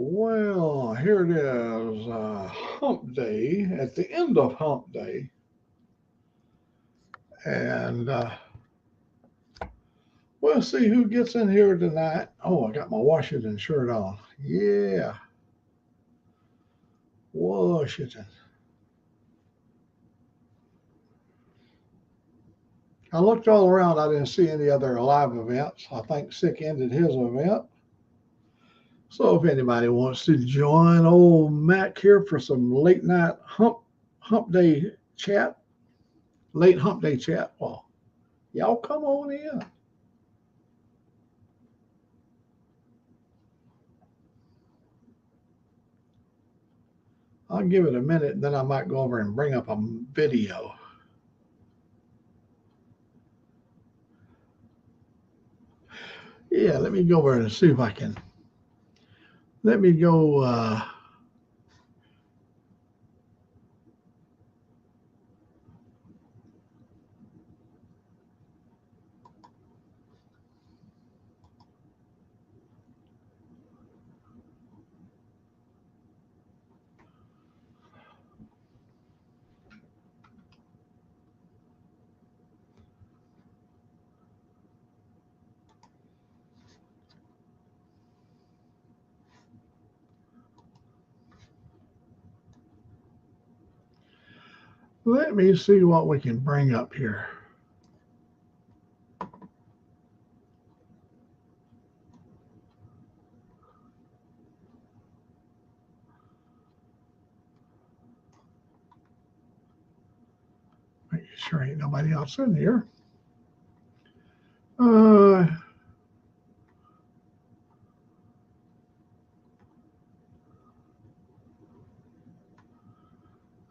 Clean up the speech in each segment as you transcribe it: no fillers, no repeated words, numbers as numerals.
Well, here it is, Hump Day, at the end of Hump Day, and we'll see who gets in here tonight. Oh, I got my Washington shirt on. Yeah, Washington. I looked all around. I didn't see any other live events. I think Sick ended his event. So if anybody wants to join old Mac here for some late night hump day chat, late hump day chat, well, y'all come on in. I'll give it a minute, then I might go over and bring up a video. Yeah, let me go over and see if I can. Let me go. Let me see what we can bring up here. Make sure ain't nobody else in here. Uh,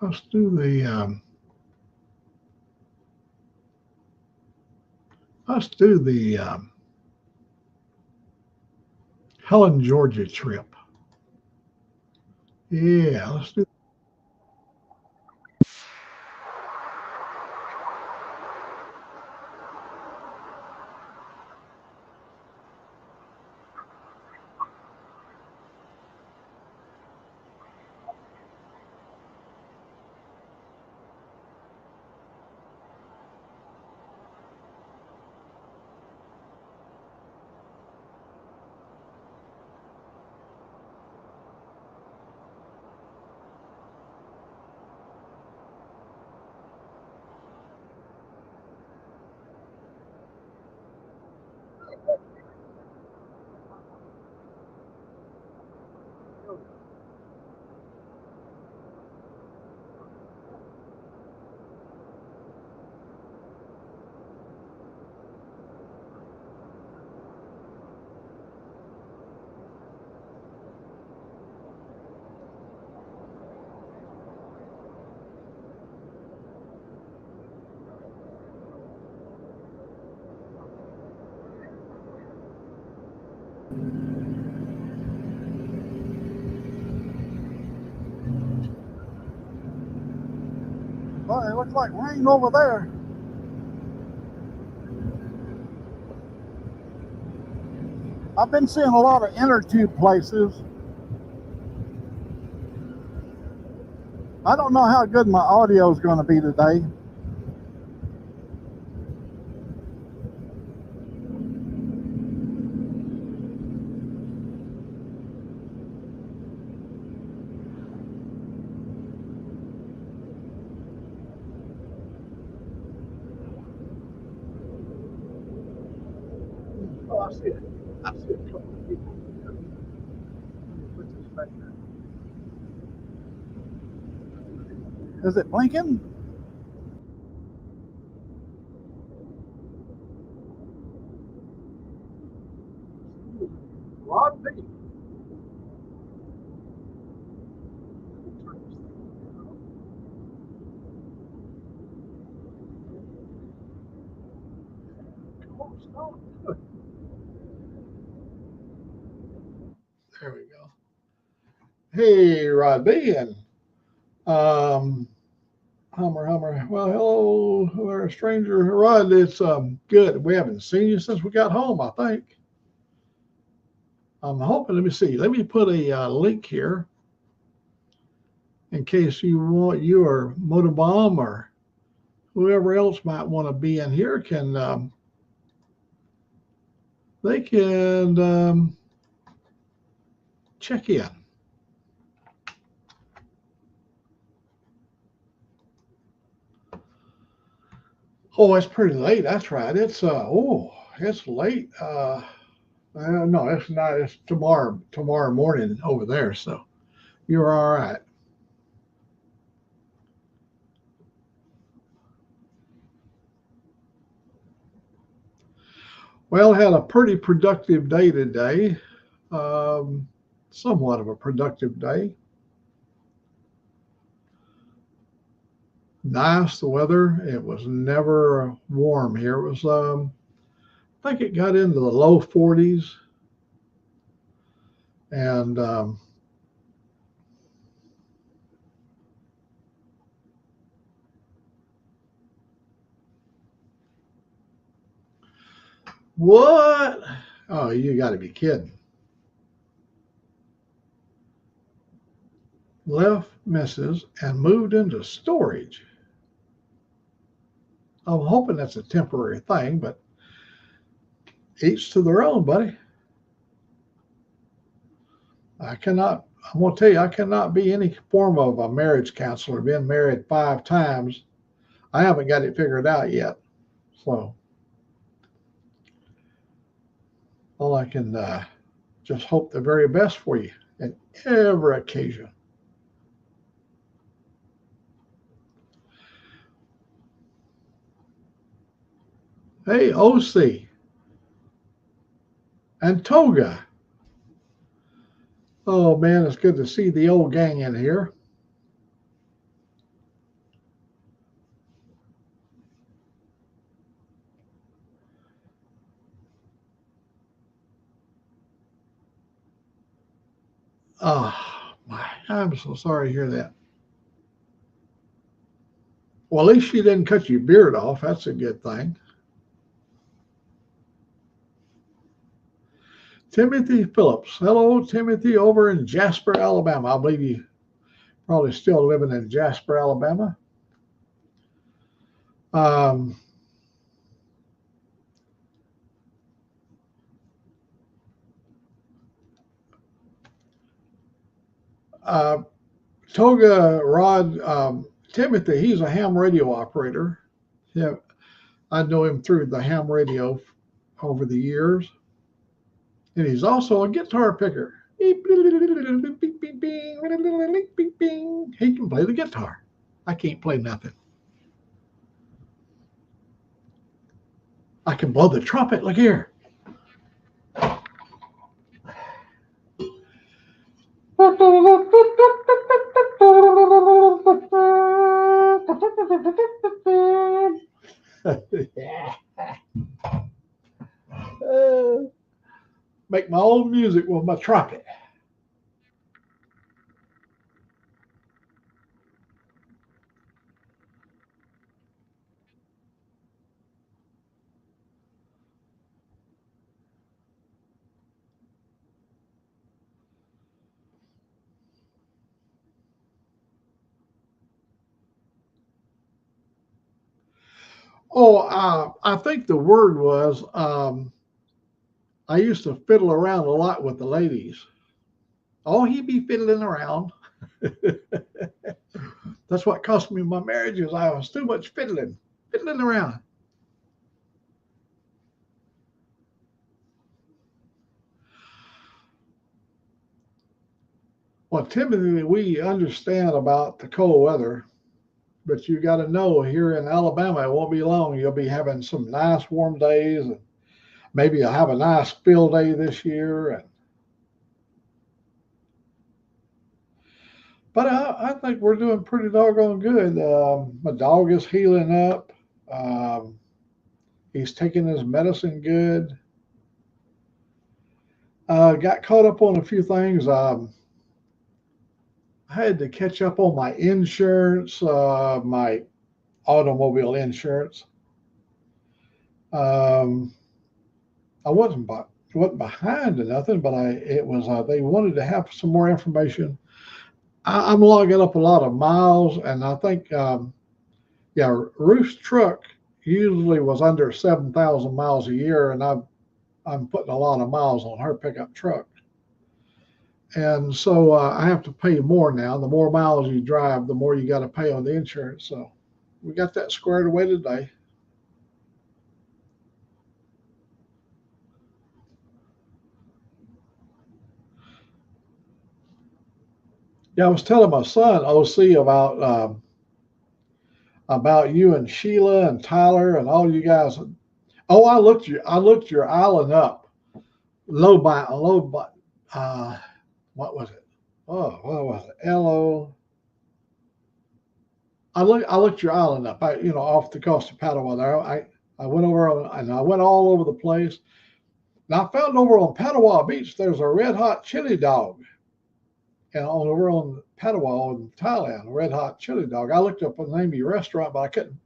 let's do the. Let's do the Helen, Georgia trip. Yeah, let's do. Well, it looks like rain over there. I've been seeing a lot of inner tube places. I don't know how good my audio is going to be today. Oh, I see it. I see a couple of people. Put this back there. Is it blinking? Rod B. Come on, stop. There we go. Hey, Rod B. And um, Hummer. Well, hello, we're a stranger. Rod, it's good. We haven't seen you since we got home, I think. I'm hoping, let me see, let me put a link here in case you or Motobomb or whoever else might want to be in here can, they can check in. Oh, it's pretty late. That's right. It's late. No, it's not. It's tomorrow morning over there. So you're all right. Well, had a pretty productive day today. Um, Somewhat of a productive day. Nice the weather. It was never warm here. It was I think it got into the low 40s, and what? Oh, you got to be kidding. Left misses and moved into storage. I'm hoping that's a temporary thing, but each to their own, buddy. I'm going to tell you, I cannot be any form of a marriage counselor. Been married 5 times. I haven't got it figured out yet. So all I can just hope the very best for you in every occasion. Hey, OC and Toga. Oh man, it's good to see the old gang in here. Oh, I'm so sorry to hear that. Well, at least you didn't cut your beard off. That's a good thing. Timothy Phillips. Hello, Timothy, over in Jasper, Alabama. I believe you probably still living in Jasper, Alabama. Um, uh, Toga Rod Timothy, he's a ham radio operator. Yeah, I know him through the ham radio over the years. And he's also a guitar picker. He can play the guitar. I can't play nothing. I can blow the trumpet. Look here. Make my own music with my trumpet. Oh, I think the word was I used to fiddle around a lot with the ladies. Oh, he be fiddling around. That's what cost me my marriage is I was too much fiddling around. Well, Timothy, we understand about the cold weather, but you got to know here in Alabama, it won't be long. You'll be having some nice warm days, and maybe you'll have a nice field day this year. But I think we're doing pretty doggone good. My dog is healing up. Um, he's taking his medicine good. Got caught up on a few things. I had to catch up on my insurance, my automobile insurance. Um, I wasn't wasn't behind or nothing, but it was they wanted to have some more information. I'm logging up a lot of miles, and I think yeah, Ruth's truck usually was under 7,000 miles a year, and I'm putting a lot of miles on her pickup truck. And so I have to pay more now. The more miles you drive, the more you got to pay on the insurance. So we got that squared away today. Yeah, I was telling my son OC about you and Sheila and Tyler and all you guys. Oh, I looked your island up. Low by what was it? Oh, what was it? LO. I looked your island up. Off the coast of Padawan there. I went and I went all over the place. Now I found over on Padawan Beach there's a red hot chili dog, and over on Padawan in Thailand, a red hot chili dog. I looked up the name of your restaurant, but I couldn't.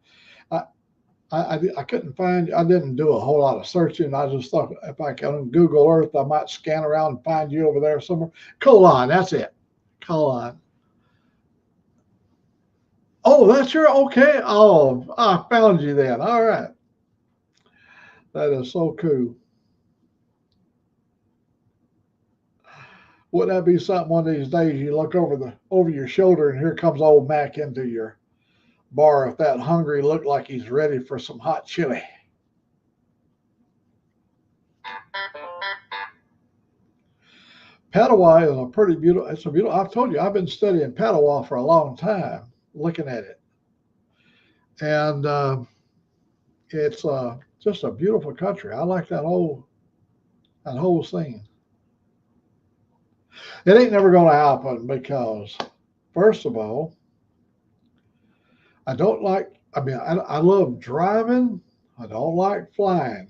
I, I couldn't find. I didn't do a whole lot of searching. I just thought if I could on Google Earth, I might scan around and find you over there somewhere. Colon, that's it. Colon. Oh, that's your okay. Oh, I found you then. All right, that is so cool. Wouldn't that be something one of these days you look over your shoulder and here comes old Mac into your bar if that hungry looked like he's ready for some hot chili. Padawan is a pretty beautiful. It's a beautiful. I've told you I've been studying Padawan for a long time, looking at it, and it's just a beautiful country. I like that whole scene. It ain't never going to happen because, first of all, I don't like. I mean, I love driving. I don't like flying.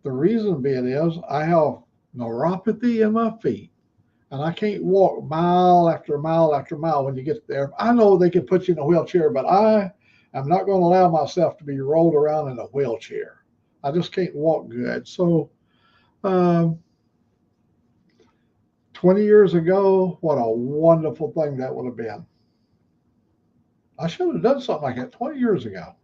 The reason being is I have neuropathy in my feet, and I can't walk mile after mile after mile when you get there. I know they can put you in a wheelchair, but I am not going to allow myself to be rolled around in a wheelchair. I just can't walk good. So, um, 20 years ago, what a wonderful thing that would have been. I should have done something like that 20 years ago.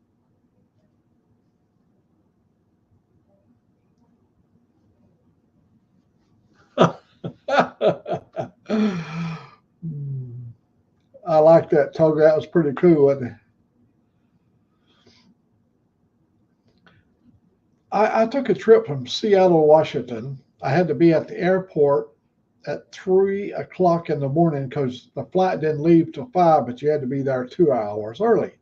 I like that, Toga. That was pretty cool, wasn't it? I took a trip from Seattle, Washington. I had to be at the airport at 3 o'clock in the morning because the flight didn't leave till 5, but you had to be there 2 hours early.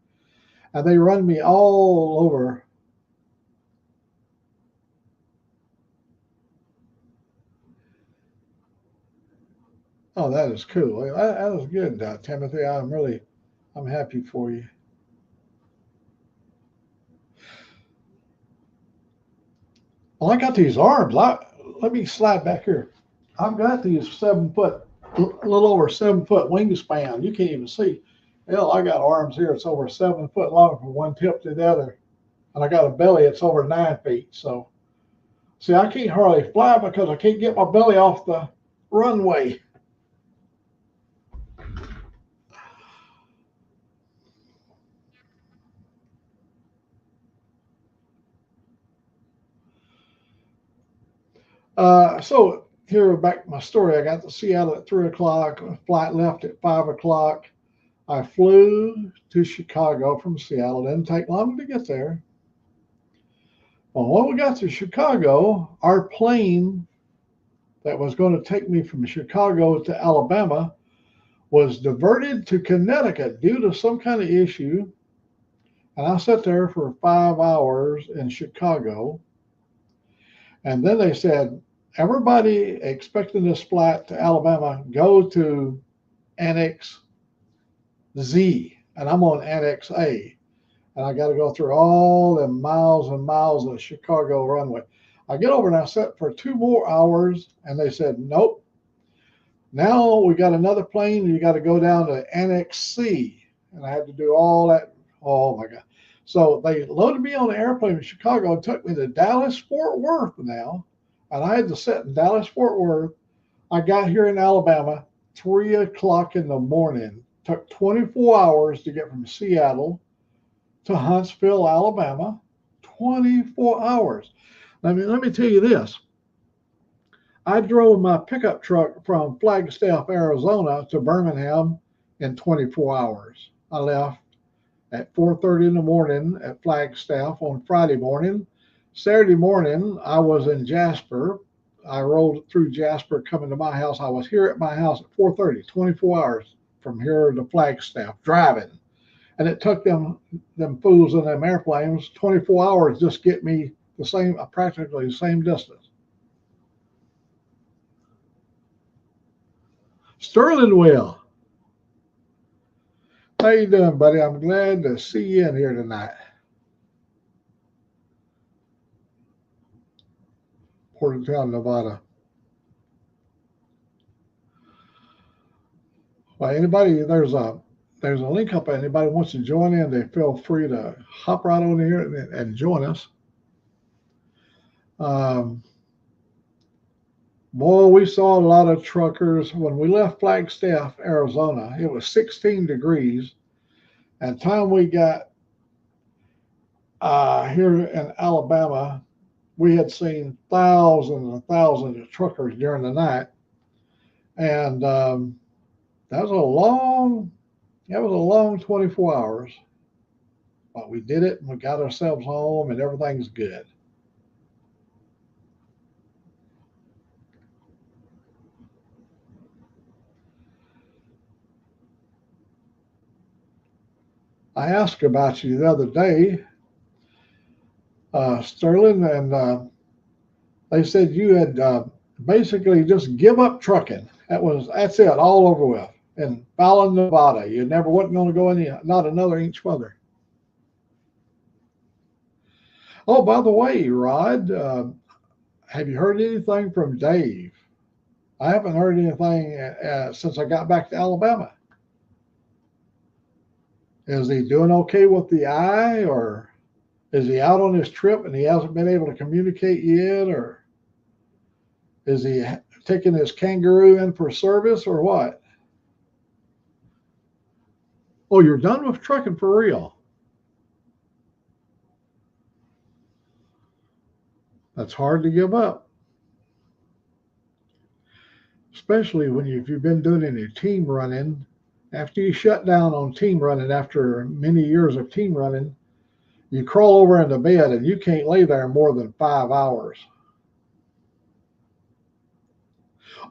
And they run me all over. Oh, that is cool. That is good, Timothy. I'm happy for you. Well, I got these arms. Let me slide back here. I've got these 7 foot, a little over 7 foot wingspan. You can't even see. Hell, I got arms here. It's over 7 foot long from one tip to the other, and I got a belly. It's over 9 feet. So, see, I can't hardly fly because I can't get my belly off the runway. So here back to my story. I got to Seattle at 3 o'clock. Flight left at 5 o'clock. I flew to Chicago from Seattle. It didn't take long to get there. Well, when we got to Chicago, our plane that was going to take me from Chicago to Alabama was diverted to Connecticut due to some kind of issue. And I sat there for 5 hours in Chicago. And then they said, everybody expecting this flight to Alabama, go to Annex Z. And I'm on Annex A. And I got to go through all the miles and miles of Chicago runway. I get over and I sat for 2 more hours, and they said, nope. Now we got another plane, and you got to go down to Annex C. And I had to do all that. Oh my God. So they loaded me on an airplane in Chicago and took me to Dallas, Fort Worth now. and I had to sit in Dallas Fort Worth. I got here in Alabama 3 o'clock in the morning. Took 24 hours to get from Seattle to Huntsville, Alabama. 24 hours. Let me tell you this. I drove my pickup truck from Flagstaff, Arizona to Birmingham in 24 hours. I left at 4:30 in the morning at Flagstaff on Friday morning. Saturday morning, I was in Jasper. I rolled through Jasper coming to my house. I was here at my house at 4:30, 24 hours from here to Flagstaff driving. And it took them fools in them airplanes 24 hours just get me the same, practically the same distance. Sterling Will, how you doing, buddy? I'm glad to see you in here tonight. Portertown, Nevada. Well, anybody, there's a link up. Anybody wants to join in, they feel free to hop right on here and join us. Boy, we saw a lot of truckers when we left Flagstaff, Arizona. It was 16 degrees, and time we got here in Alabama, we had seen thousands and thousands of truckers during the night, and that was a long 24 hours. But we did it, and we got ourselves home, and everything's good. I asked about you the other day, Sterling, and they said you had basically just give up trucking. That's it, all over with. In Fallon, Nevada, you never wasn't going to go not another inch further. Oh, by the way, Rod, have you heard anything from Dave? I haven't heard anything since I got back to Alabama. Is he doing okay with the eye, or is he out on his trip and he hasn't been able to communicate yet, or is he taking his kangaroo in for service, or what? Oh, you're done with trucking for real? That's hard to give up, especially if you've been doing any team running. After you shut down on team running, after many years of team running, you crawl over into bed and you can't lay there more than 5 hours.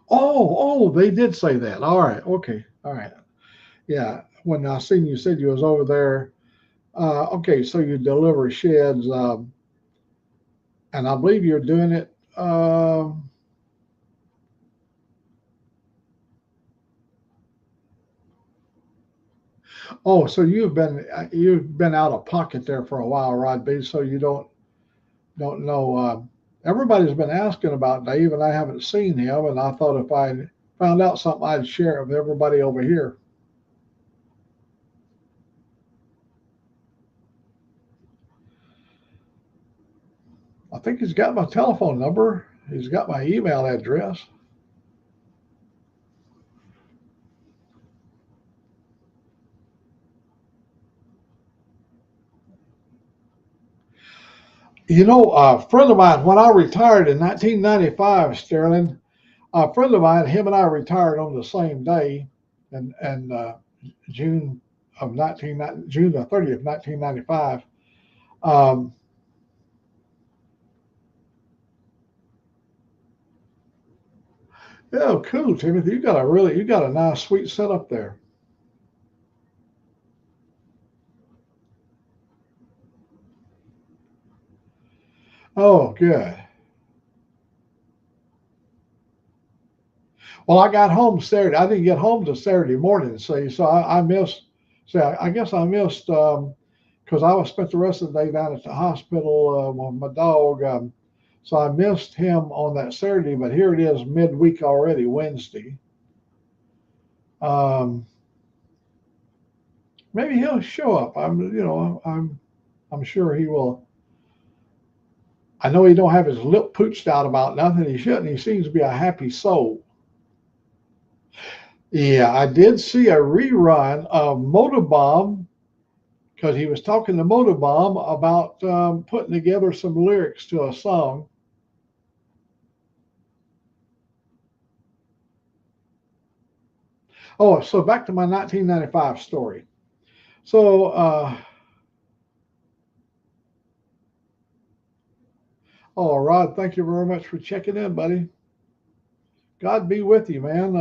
Oh, they did say that. All right, okay, all right. Yeah, when I seen you said you was over there. Okay, so you deliver sheds, and I believe you're doing it. Oh, so you've been out of pocket there for a while, Rod B. So you don't know. Everybody's been asking about Dave, and I haven't seen him. And I thought if I found out something, I'd share it with everybody over here. I think he's got my telephone number. He's got my email address. You know, a friend of mine, when I retired in 1995, Sterling, a friend of mine, him and I retired on the same day, and June June the 30th, 1995. Um, yeah, cool, Timothy. You got a nice, sweet setup there. Oh, good. Well, I got home Saturday. I didn't get home till Saturday morning, see, so I missed. See, I guess I missed because I was spent the rest of the day down at the hospital with my dog. So I missed him on that Saturday, but here it is midweek already, Wednesday. Um, Maybe he'll show up. I'm sure he will. I know he don't have his lip pooched out about nothing. He shouldn't. He seems to be a happy soul. Yeah, I did see a rerun of Motorbomb because he was talking to Motorbomb about putting together some lyrics to a song. Oh, so back to my 1995 story. So, oh, Rod, thank you very much for checking in, buddy. God be with you, man.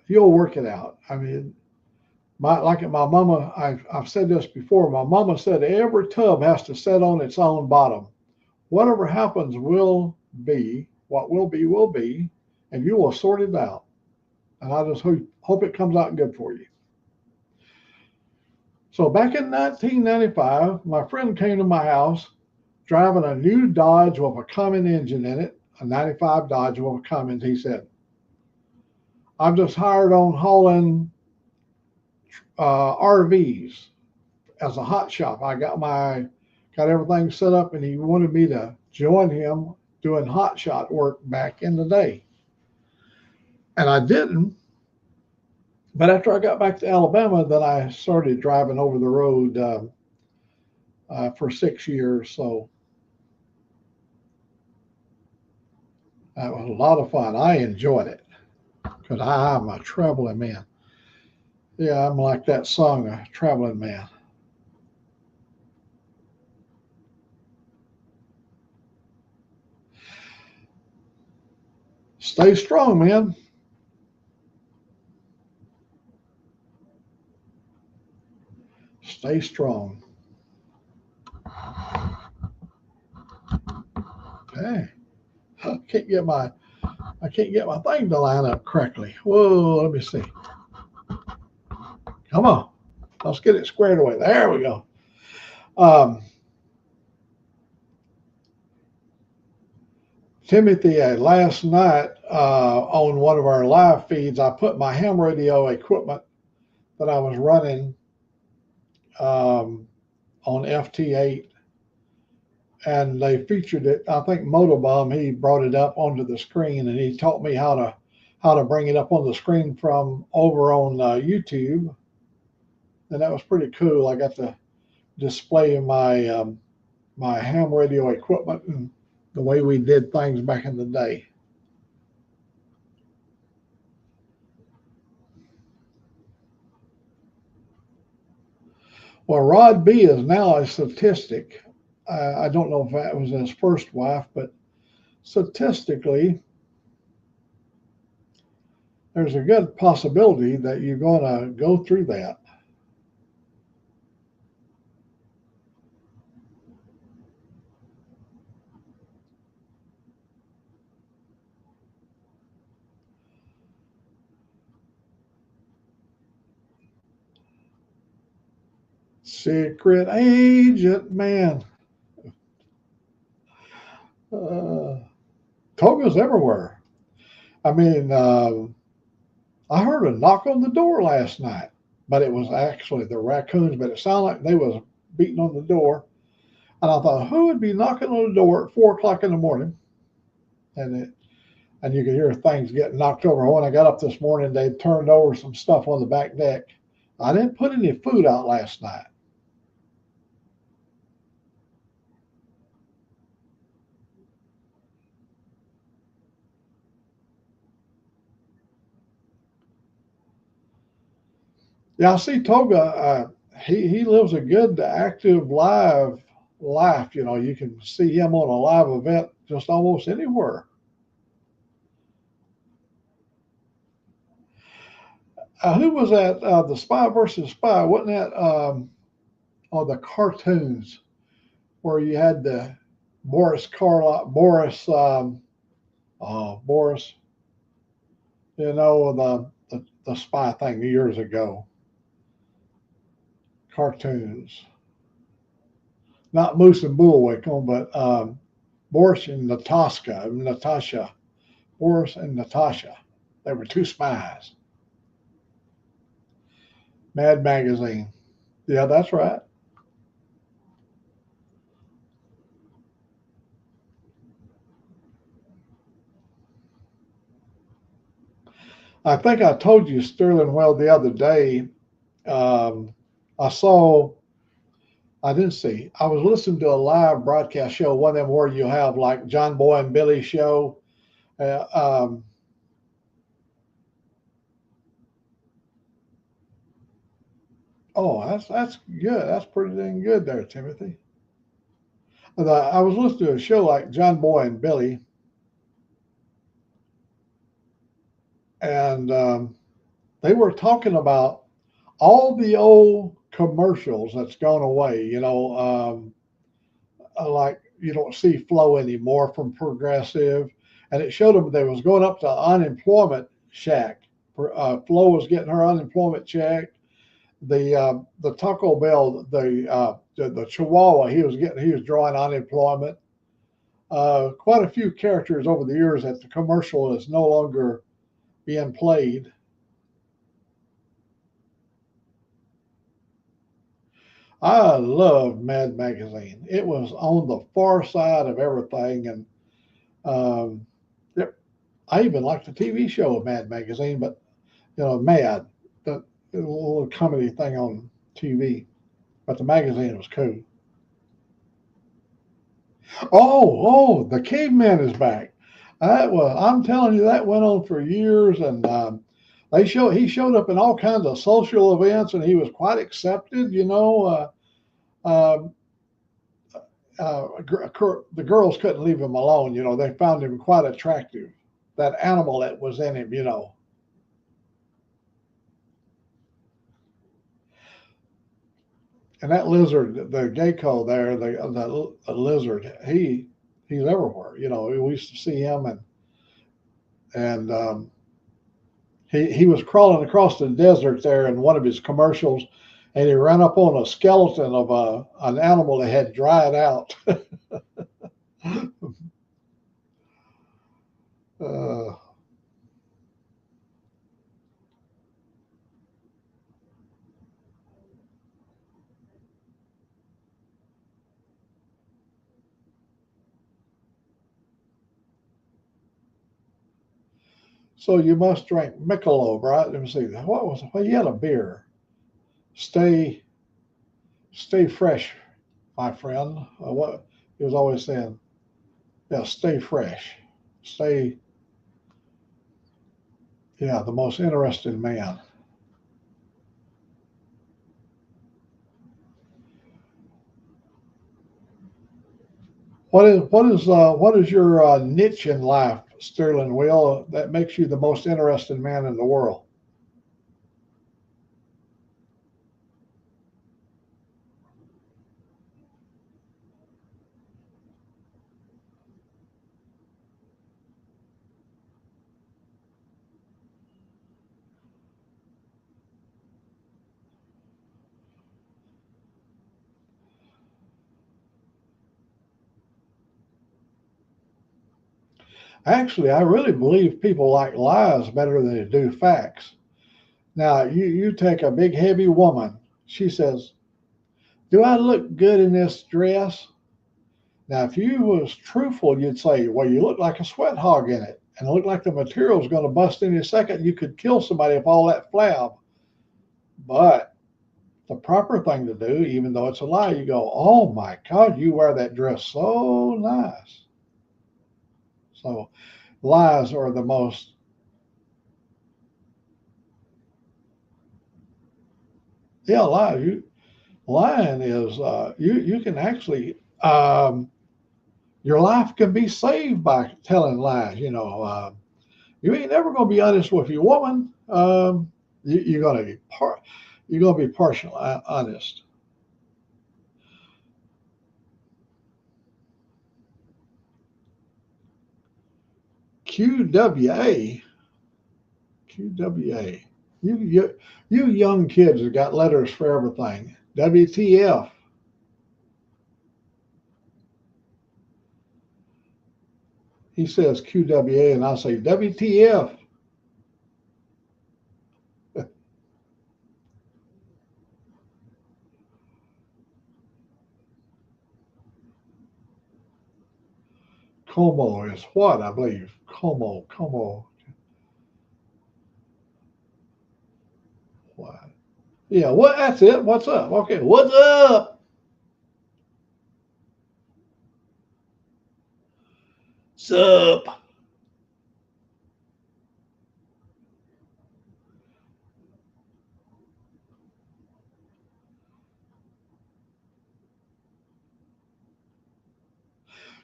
You'll work it out. I mean, like my mama, I've said this before. My mama said every tub has to set on its own bottom. Whatever happens will be. What will be, and you will sort it out. And I just hope it comes out good for you. So back in 1995, my friend came to my house driving a new Dodge with a Cummins engine in it, a 95 Dodge with a Cummins. He said, I'm just hired on hauling RVs as a hot shop. I got everything set up, and he wanted me to join him doing hot shot work back in the day. And I didn't. But after I got back to Alabama, then I started driving over the road for 6 years. So that was a lot of fun. I enjoyed it because I'm a traveling man. Yeah, I'm like that song, A Traveling Man. Stay strong, man. Stay strong. Hey, I can't get my thing to line up correctly. Whoa, let me see. Come on, let's get it squared away. There we go. Um, Timothy, last night on one of our live feeds, I put my ham radio equipment that I was running um, on FT8, and they featured it. I think Motobomb, he brought it up onto the screen, and he taught me how to bring it up on the screen from over on YouTube, and that was pretty cool. I got to display my ham radio equipment and the way we did things back in the day. Well, Rod B is now a statistic. I don't know if that was his first wife, but statistically, there's a good possibility that you're going to go through that. Secret agent, man. Uh, Toga's everywhere. I mean, I heard a knock on the door last night, but it was actually the raccoons, but it sounded like they was beating on the door. And I thought, who would be knocking on the door at 4 o'clock in the morning? And you could hear things getting knocked over. When I got up this morning, they turned over some stuff on the back deck. I didn't put any food out last night. Yeah, I see Toga. He lives a good, active, live life. You know, you can see him on a live event just almost anywhere. Who was that? The Spy versus Spy, wasn't that? The cartoons where you had the Boris Karloff, Boris, you know, the spy thing years ago. Cartoons, not Moose and Bullwinkle, but Boris and Natasha, Boris and Natasha. They were two spies. Mad Magazine. Yeah, that's right. I think I told you, Sterling, well, the other day, um, I saw, I didn't see, I was listening to a live broadcast show, one of them where you have like John Boy and Billy show. Uh, um, oh, that's good. That's pretty dang good there, Timothy. I was listening to a show like John Boy and Billy, and they were talking about all the old commercials that's gone away. Like you don't see Flo anymore from Progressive, and it showed them they was going up to unemployment shack. Flo was getting her unemployment check. The Taco Bell, the Chihuahua, he was drawing unemployment. Quite a few characters over the years that the commercial is no longer being played. I loved Mad Magazine. It was on the far side of everything, and um, I even liked the TV show of Mad Magazine, but Mad, the little comedy thing on TV. But the magazine was cool. The caveman is back. I'm telling you, that went on for years, and he showed up in all kinds of social events, and he was quite accepted. Um, the girls couldn't leave him alone. They found him quite attractive. That animal that was in him. And that lizard, the gecko there, the lizard, he's everywhere. We used to see him, and he was crawling across the desert there in one of his commercials, and he ran up on a skeleton of an animal that had dried out. uh, so you must drink Michelob, right? Let me see. What was it? Well, you had a beer. Stay, stay fresh, my friend. What he was always saying. Yeah, stay fresh. Stay. Yeah, the most interesting man. What is your niche in life, Sterling Will, that makes you the most interesting man in the world? Actually, I really believe people like lies better than they do facts. Now, you take a big heavy woman. She says, "Do I look good in this dress?" Now, if you was truthful, you'd say, "Well, you look like a sweat hog in it, and it looked like the material's going to bust any second. You could kill somebody with all that flab." But the proper thing to do, even though it's a lie, you go, "Oh my God, you wear that dress so nice." So lies are the most, yeah, lies. Lying is you can actually your life can be saved by telling lies. You ain't never gonna be honest with your woman. You're gonna be you're gonna be partial honest. QWA, QWA. You young kids have got letters for everything. WTF. He says QWA, and I say WTF. Como is what, I believe. Como. Yeah, what? That's it. What's up? Okay, what's up? Sup?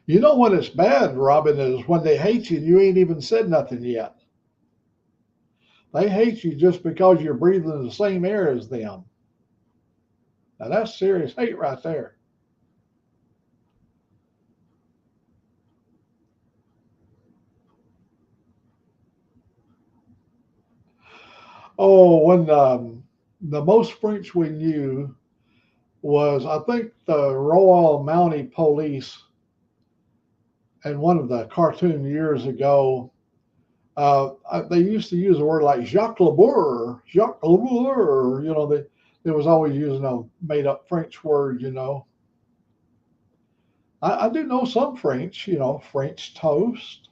You know when it's bad, Robin, is when they hate you and you ain't even said nothing yet. They hate you just because you're breathing the same air as them. Now that's serious hate right there. Oh, when the most French we knew was, I think, the Royal Mounted Police in one of the cartoon years ago. They used to use a word like Jacques Labour, Jacques Labour. They was always using a made up French word. I do know some French. French toast.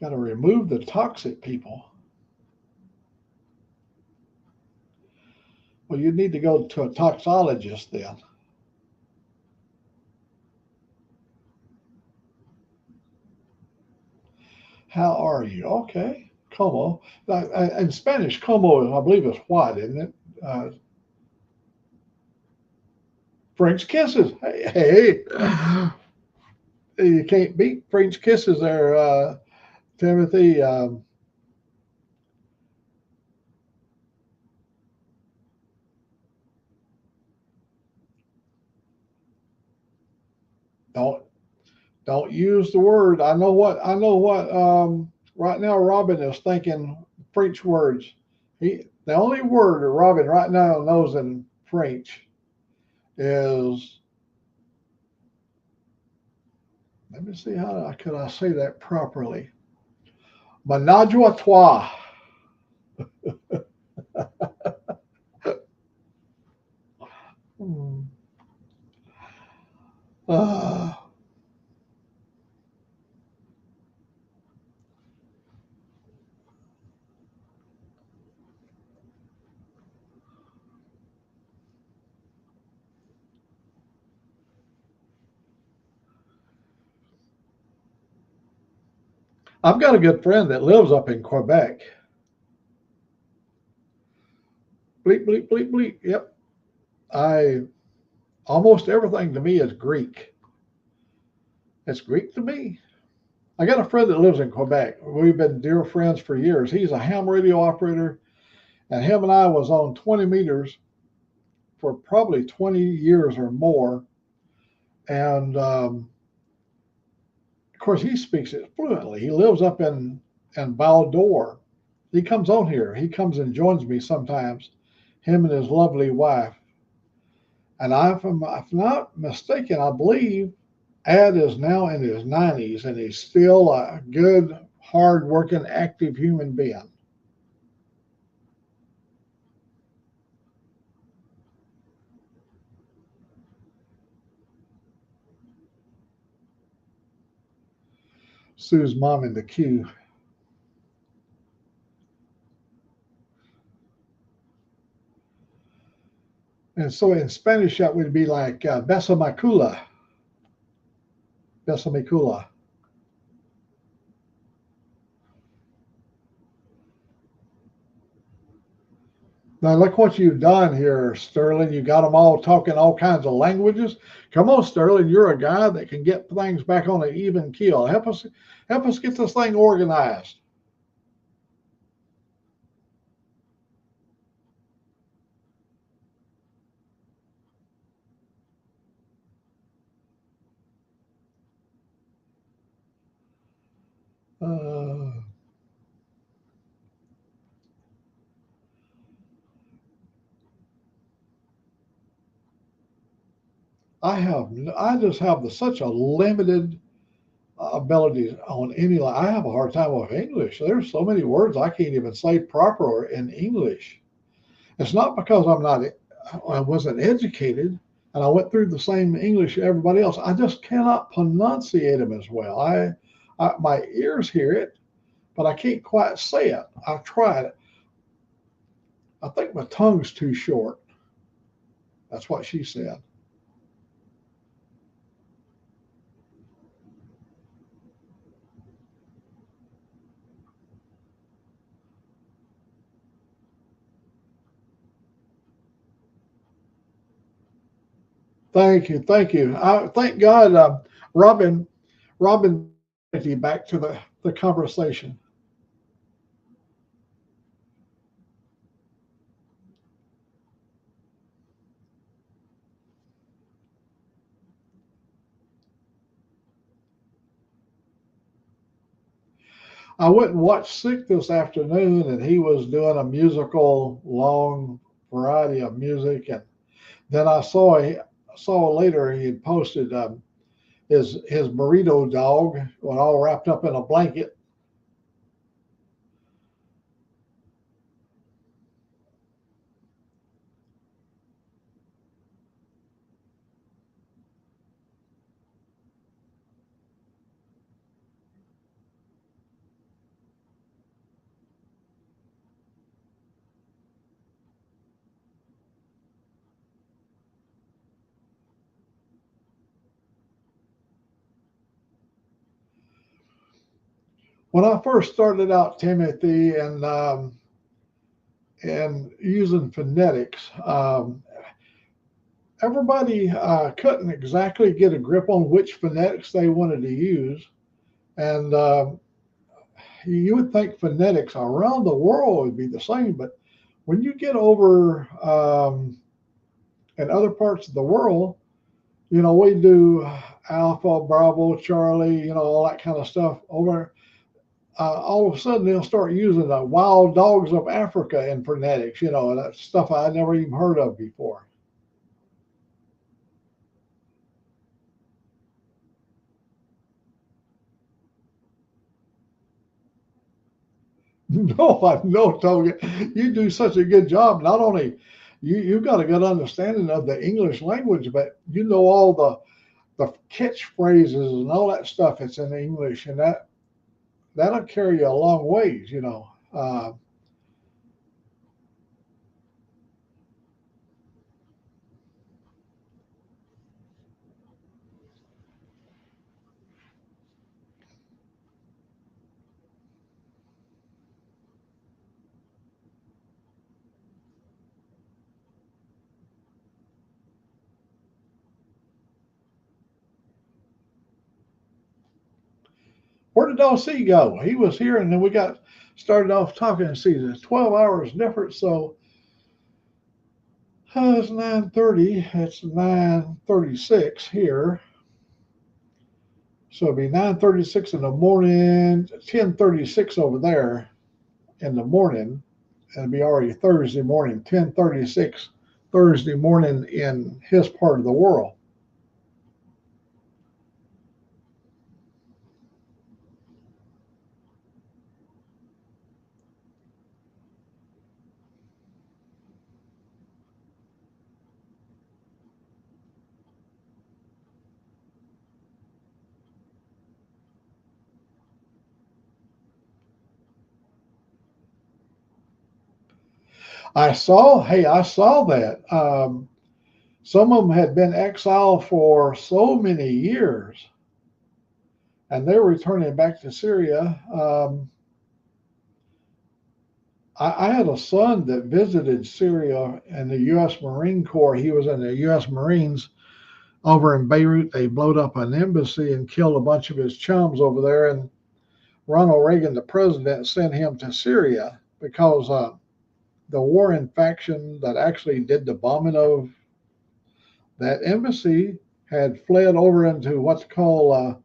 Got to remove the toxic people. Well, you need to go to a toxologist then. How are you? Okay. Como. In Spanish, como, I believe, is what, isn't it? French kisses. Hey, you can't beat French kisses there, Timothy. Don't don't use the word. I know what. Right now, Robin is thinking French words. The only word that Robin right now knows in French is. Let me see how could I say that properly. Menage a trois. Hmm. Uh, I've got a good friend that lives up in Quebec. Bleep bleep bleep bleep. Yep. I almost everything to me is Greek. It's Greek to me. I got a friend that lives in Quebec. We've been dear friends for years. He's a ham radio operator, and him and I was on 20 meters for probably 20 years or more. And of course, he speaks it fluently. He lives up in Val d'Or. He comes on here. He comes and joins me sometimes. Him and his lovely wife. And if I'm not mistaken, I believe Ed is now in his 90s and he's still a good, hard-working, active human being. Sue's mom in the queue. And so in Spanish, that would be like besamacula, besamicula. Now look what you've done here, Sterling. You got them all talking all kinds of languages. Come on, Sterling. You're a guy that can get things back on an even keel. Help us get this thing organized. Uh, I just have such a limited ability on any. I have a hard time with English. There's so many words I can't even say proper in English. It's not because I wasn't educated and I went through the same English everybody else. I just cannot pronunciate them as well. My ears hear it, but I can't quite say it. I tried it. I think my tongue's too short. That's what she said. Thank you, thank you. Thank God, Robin, Robin, back to the conversation. I went and watched Sick this afternoon, and he was doing a musical, long variety of music, and then I saw later he had posted his burrito dog, all wrapped up in a blanket. When I first started out, Timothy, and using phonetics, everybody couldn't exactly get a grip on which phonetics they wanted to use, and you would think phonetics around the world would be the same, but when you get over in other parts of the world, we do Alpha, Bravo, Charlie, all that kind of stuff over. All of a sudden, they'll start using the wild dogs of Africa in phonetics, that stuff I never even heard of before. No, I've no token. You do such a good job. Not only you've got a good understanding of the English language, but you know all the catchphrases and all that stuff that's in English, and that'll carry you a long ways. Where did LC go? He was here, and then we got started off talking. See, there's 12 hours difference, so it's 9:30. It's 9:36 here, so it'll be 9:36 in the morning, 10:36 over there in the morning, and it'll be already Thursday morning, 10:36 Thursday morning in his part of the world. I saw that. Some of them had been exiled for so many years, and they're returning back to Syria. I had a son that visited Syria in the U.S. Marine Corps. He was in the U.S. Marines over in Beirut. They blowed up an embassy and killed a bunch of his chums over there. And Ronald Reagan, the president, sent him to Syria because the warring faction that actually did the bombing of that embassy had fled over into what's called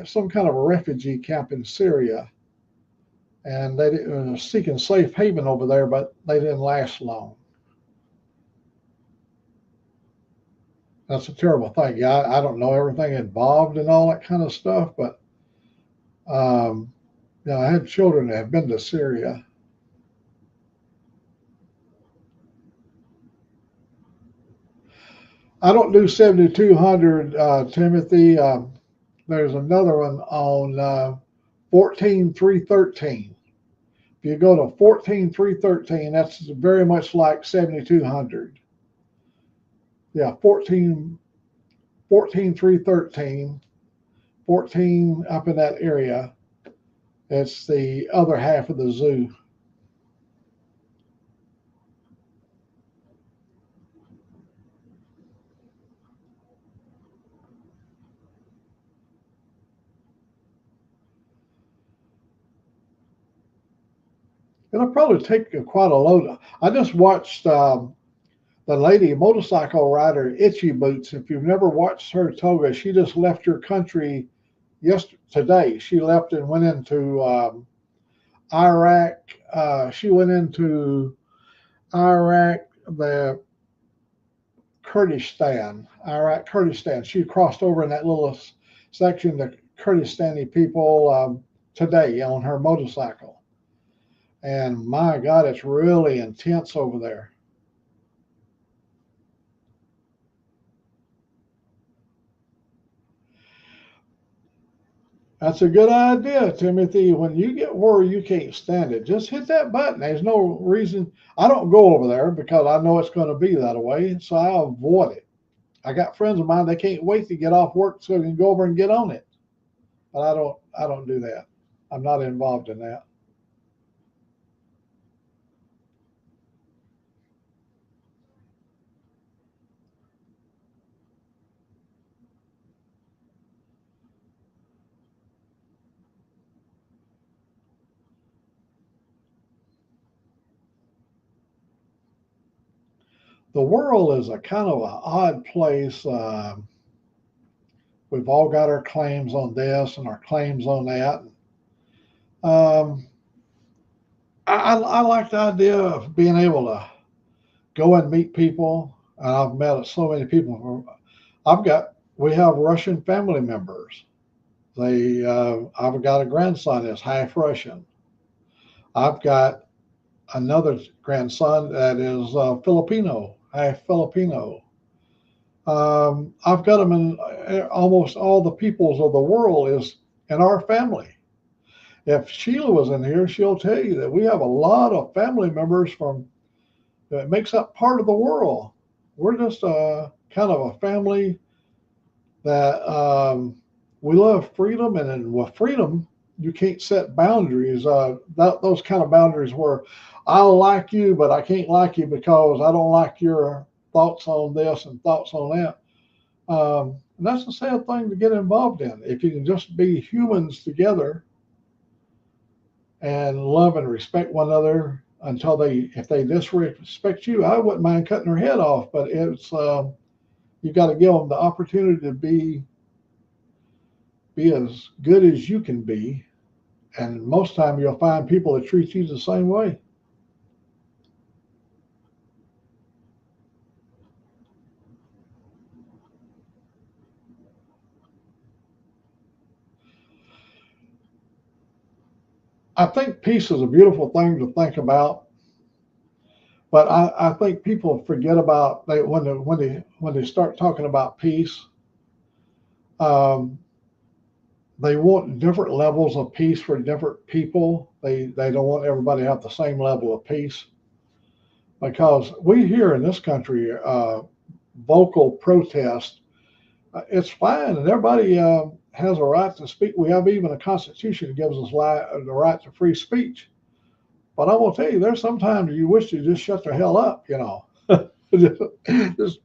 some kind of a refugee camp in Syria, and they were seeking safe haven over there, but they didn't last long. That's a terrible thing. Yeah, I don't know everything involved and all that kind of stuff, but um, I had children that have been to Syria. I don't do 7,200, Timothy. there's another one on 14313. If you go to 14313, that's very much like 7200. Yeah, 14313, 14 up in that area. It's the other half of the zoo. It'll probably take quite a load. I just watched the lady motorcycle rider Itchy Boots. If you've never watched her toga, she just left her country yesterday. She left and went into Iraq. She went into Iraq, the Kurdistan. She crossed over in that little section, the Kurdistani people, today on her motorcycle. And my God, it's really intense over there. That's a good idea, Timothy. When you get where you can't stand it, just hit that button. There's no reason. I don't go over there because I know it's going to be that way, so I avoid it. I got friends of mine, they can't wait to get off work so they can go over and get on it. But I don't do that. I'm not involved in that. The world is a kind of an odd place. We've all got our claims on this and our claims on that. Um, I like the idea of being able to go and meet people. And I've met so many people. We have Russian family members. I've got a grandson that's half Russian. I've got another grandson that is Filipino, half Filipino. I've got them in almost all the peoples of the world is in our family. If Sheila was in here, she'll tell you that we have a lot of family members from that makes up part of the world. We're just a kind of a family that we love freedom, and then with freedom, you can't set boundaries. Those kind of boundaries where I like you, but I can't like you because I don't like your thoughts on this and thoughts on that. And that's a sad thing to get involved in. If you can just be humans together and love and respect one another if they disrespect you, I wouldn't mind cutting their head off. But you got to give them the opportunity to be as good as you can be. And most time you'll find people that treat you the same way. I think peace is a beautiful thing to think about, but I think people forget about when they start talking about peace. Um, they want different levels of peace for different people. They don't want everybody to have the same level of peace because we here in this country vocal protest. It's fine, and everybody has a right to speak. We have even a constitution that gives us the right to free speech. But I will tell you, there's sometimes you wish you just shut the hell up, just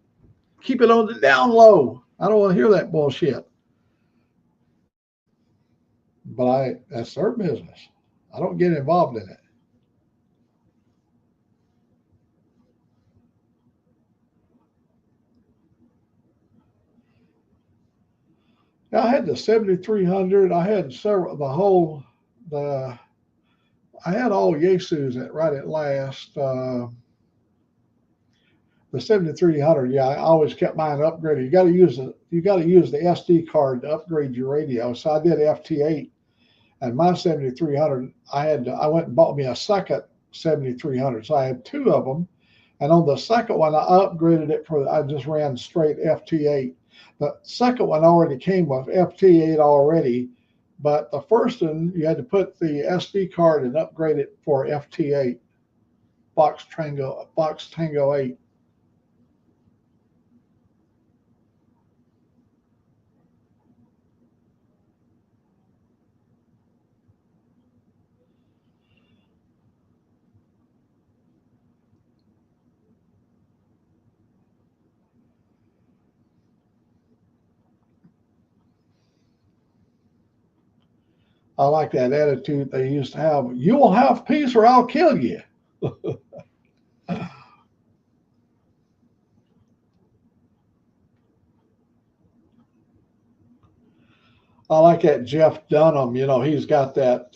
keep it on the down low. I don't want to hear that bullshit. But that's their business. I don't get involved in it. I had the 7300. I had several, the I had all Yesus right at last. The 7300, yeah, I always kept mine upgraded. You got to use the SD card to upgrade your radio. So I did FT8, and my 7300, I went and bought me a second 7300. So I had two of them, and on the second one I upgraded it I just ran straight FT8. The second one already came with FT8 already, but the first one you had to put the SD card and upgrade it for FT8, Box Tango 8. I like that attitude they used to have. You will have peace or I'll kill you. I like that Jeff Dunham. He's got that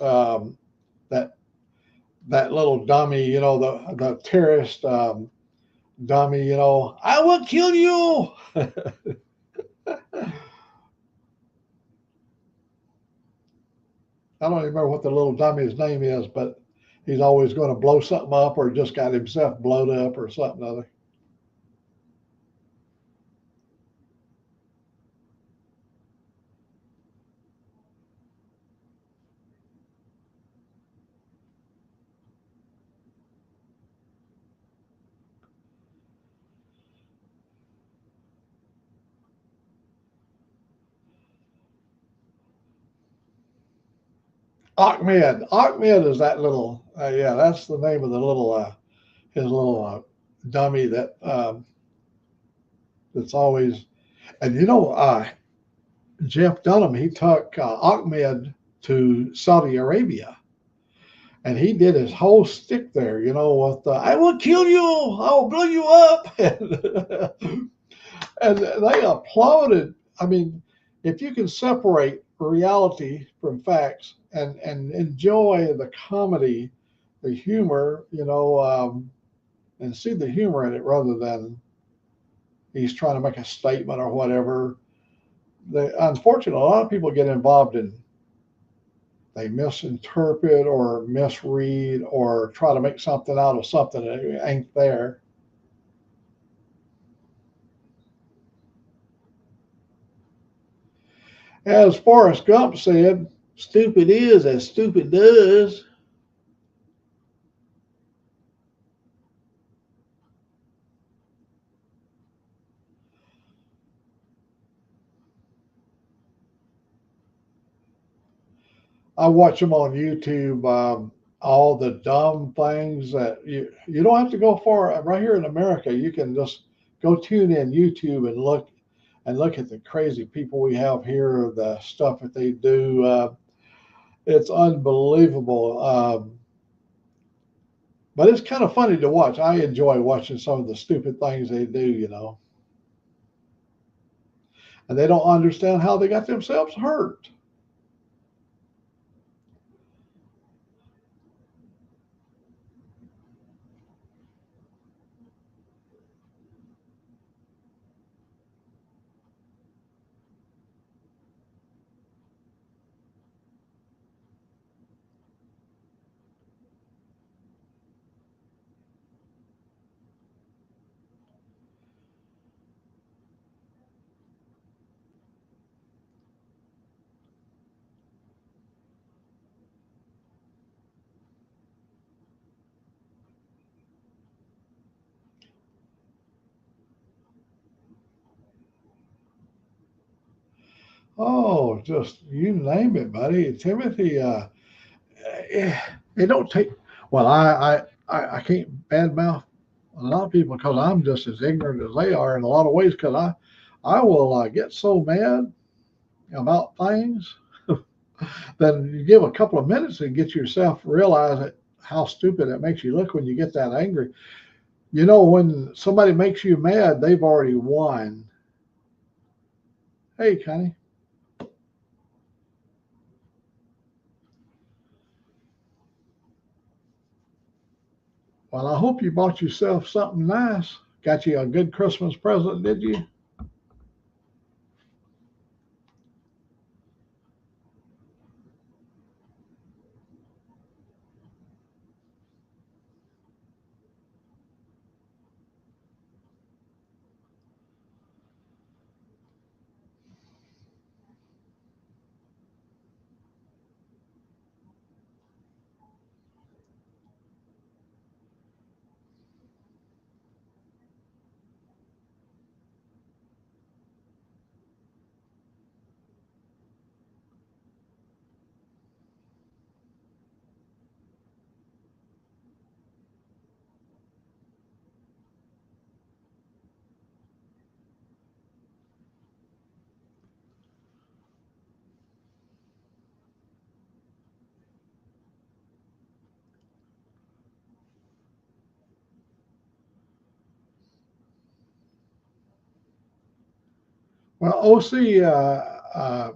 that little dummy. The terrorist dummy. I will kill you. I don't even remember what the little dummy's name is, but he's always going to blow something up or just got himself blowed up or something other. Ahmed is that little. Yeah, that's the name of the little his little dummy that's always. And Jeff Dunham, he took Ahmed to Saudi Arabia, and he did his whole stick there. With "I will kill you, I will blow you up," and they applauded. I mean, if you can separate reality from facts and enjoy the comedy, the humor, and see the humor in it rather than he's trying to make a statement or whatever. Unfortunately, a lot of people get involved in they misinterpret or misread or try to make something out of something that ain't there. As Forrest Gump said, stupid is as stupid does. I watch them on YouTube. All the dumb things that you don't have to go far. Right here in America, you can just go tune in YouTube and look at the crazy people we have here, the stuff that they do. It's unbelievable. But it's kind of funny to watch. I enjoy watching some of the stupid things they do. And they don't understand how they got themselves hurt. Oh, just you name it, buddy. Timothy, it don't take. Well, I can't badmouth a lot of people because I'm just as ignorant as they are in a lot of ways. Because I will get so mad about things that you give a couple of minutes and get yourself realize that how stupid it makes you look when you get that angry. When somebody makes you mad, they've already won. Hey, Connie. Well, I hope you bought yourself something nice. Got you a good Christmas present, did you? Well, OC, I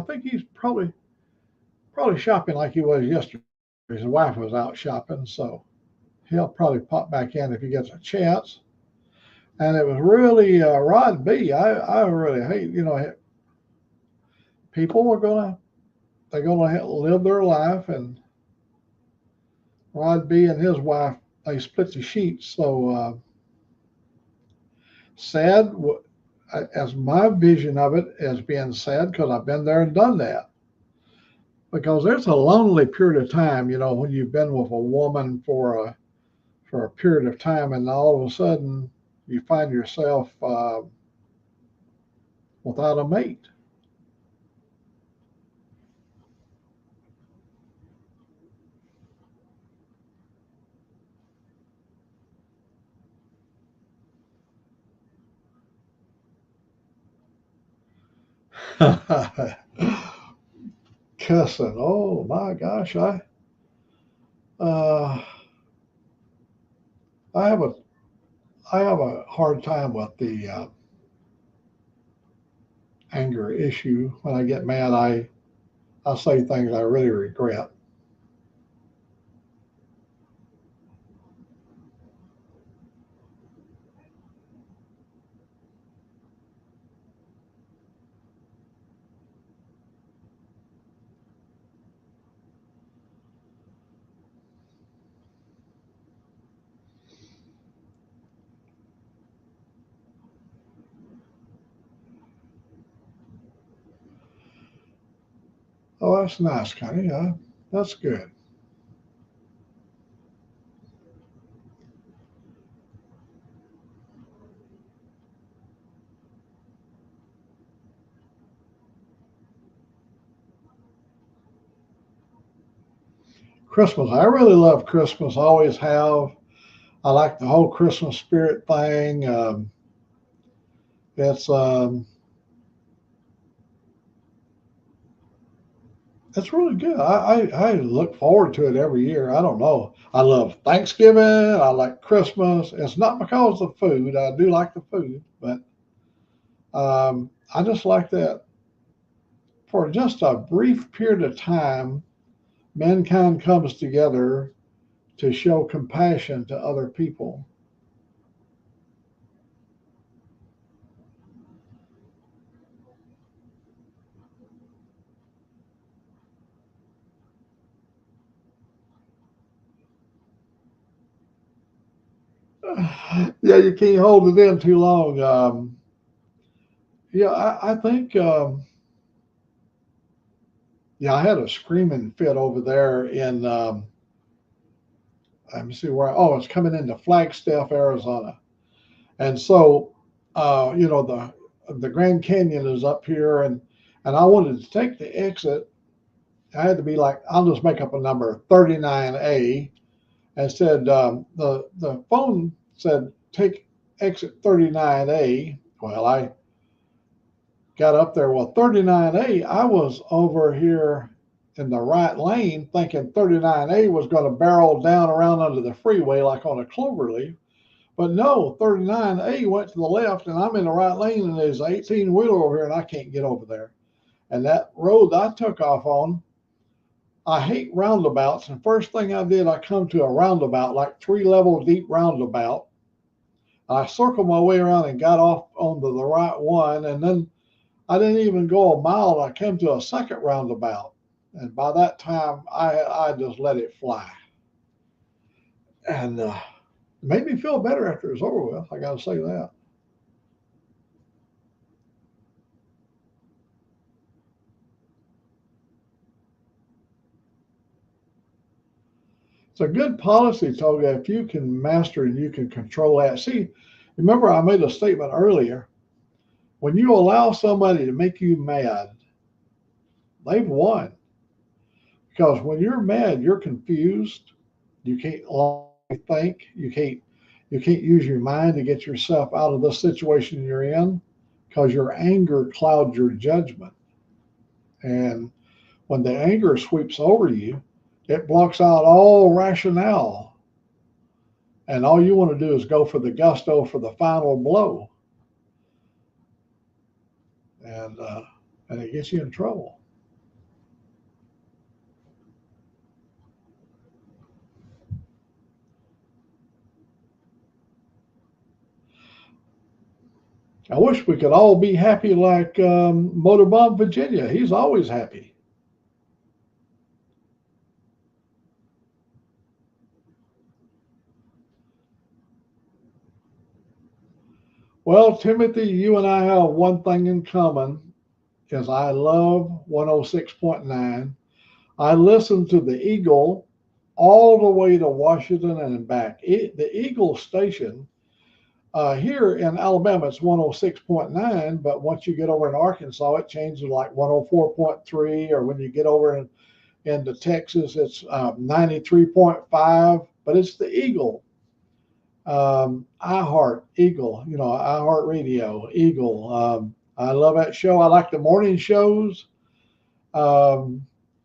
think he's probably shopping like he was yesterday. His wife was out shopping, so he'll probably pop back in if he gets a chance. And it was really Rod B. I really hate, people are they're gonna live their life, and Rod B and his wife, they split the sheets. So sad, as my vision of it as being sad, because I've been there and done that. Because there's a lonely period of time, when you've been with a woman for a period of time, and all of a sudden you find yourself without a mate. Cussing. Oh my gosh, uh, I have a hard time with the anger issue. When I get mad, I say things I really regret. Oh, that's nice, Connie. That's good. Christmas. I really love Christmas. I always have. I like the whole Christmas spirit thing. It's um, it's really good. I look forward to it every year. I don't know. I love Thanksgiving. I like Christmas. It's not because of food. I do like the food, but I just like that for just a brief period of time, mankind comes together to show compassion to other people. Yeah, you can't hold it in too long. Yeah, I think. Yeah, I had a screaming fit over there in. Let me see where. Oh, it's coming into Flagstaff, Arizona, and so the Grand Canyon is up here, and I wanted to take the exit. I had to be like, I'll just make up a number, 39A, and said the phone said take exit 39A. Well, I got up there. Well, 39A, I was over here in the right lane thinking 39A was going to barrel down around under the freeway like on a clover leaf. But no, 39A went to the left, and I'm in the right lane, and there's an 18 wheeler over here, and I can't get over there. And that road I took off on, I hate roundabouts. And first thing I did, I come to a roundabout, like 3 level deep roundabout. I circled my way around and got off onto the right one, and then I didn't even go a mile. I came to a second roundabout, and by that time, I just let it fly, and it made me feel better after it was over with. I got to say that. It's a good policy, Toga, if you can master and you can control that. See, remember I made a statement earlier. When you allow somebody to make you mad, they've won. Because when you're mad, you're confused. You can't think. You can't use your mind to get yourself out of the situation you're in because your anger clouds your judgment. And when the anger sweeps over you, it blocks out all rationale. And all you want to do is go for the gusto for the final blow. and it gets you in trouble. I wish we could all be happy like Motorbomb Virginia. He's always happy. Well, Timothy, you and I have one thing in common is I love 106.9. I listen to the Eagle all the way to Washington and back. The Eagle station here in Alabama, it's 106.9, but once you get over in Arkansas, it changes to like 104.3, or when you get over into Texas, it's 93.5, but it's the Eagle. iHeart Eagle, iHeart Radio Eagle. I love that show. I like the morning shows. But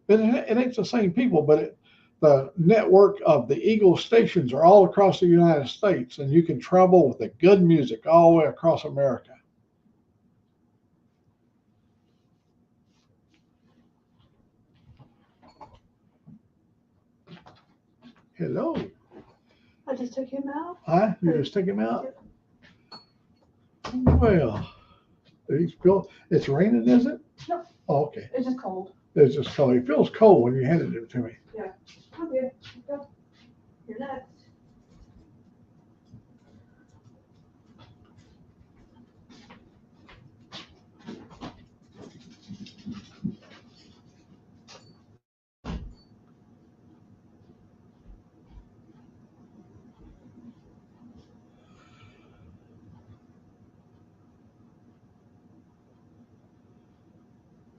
it ain't the same people, but the network of the Eagle stations are all across the United States, and you can travel with the good music all the way across America. Hello. I just took him out. Huh? You just took him out? Well, it's raining, is it? No. Oh, okay. It's just cold. It's just cold. It feels cold when you handed it to me. Yeah. I'm good. Go. You're next.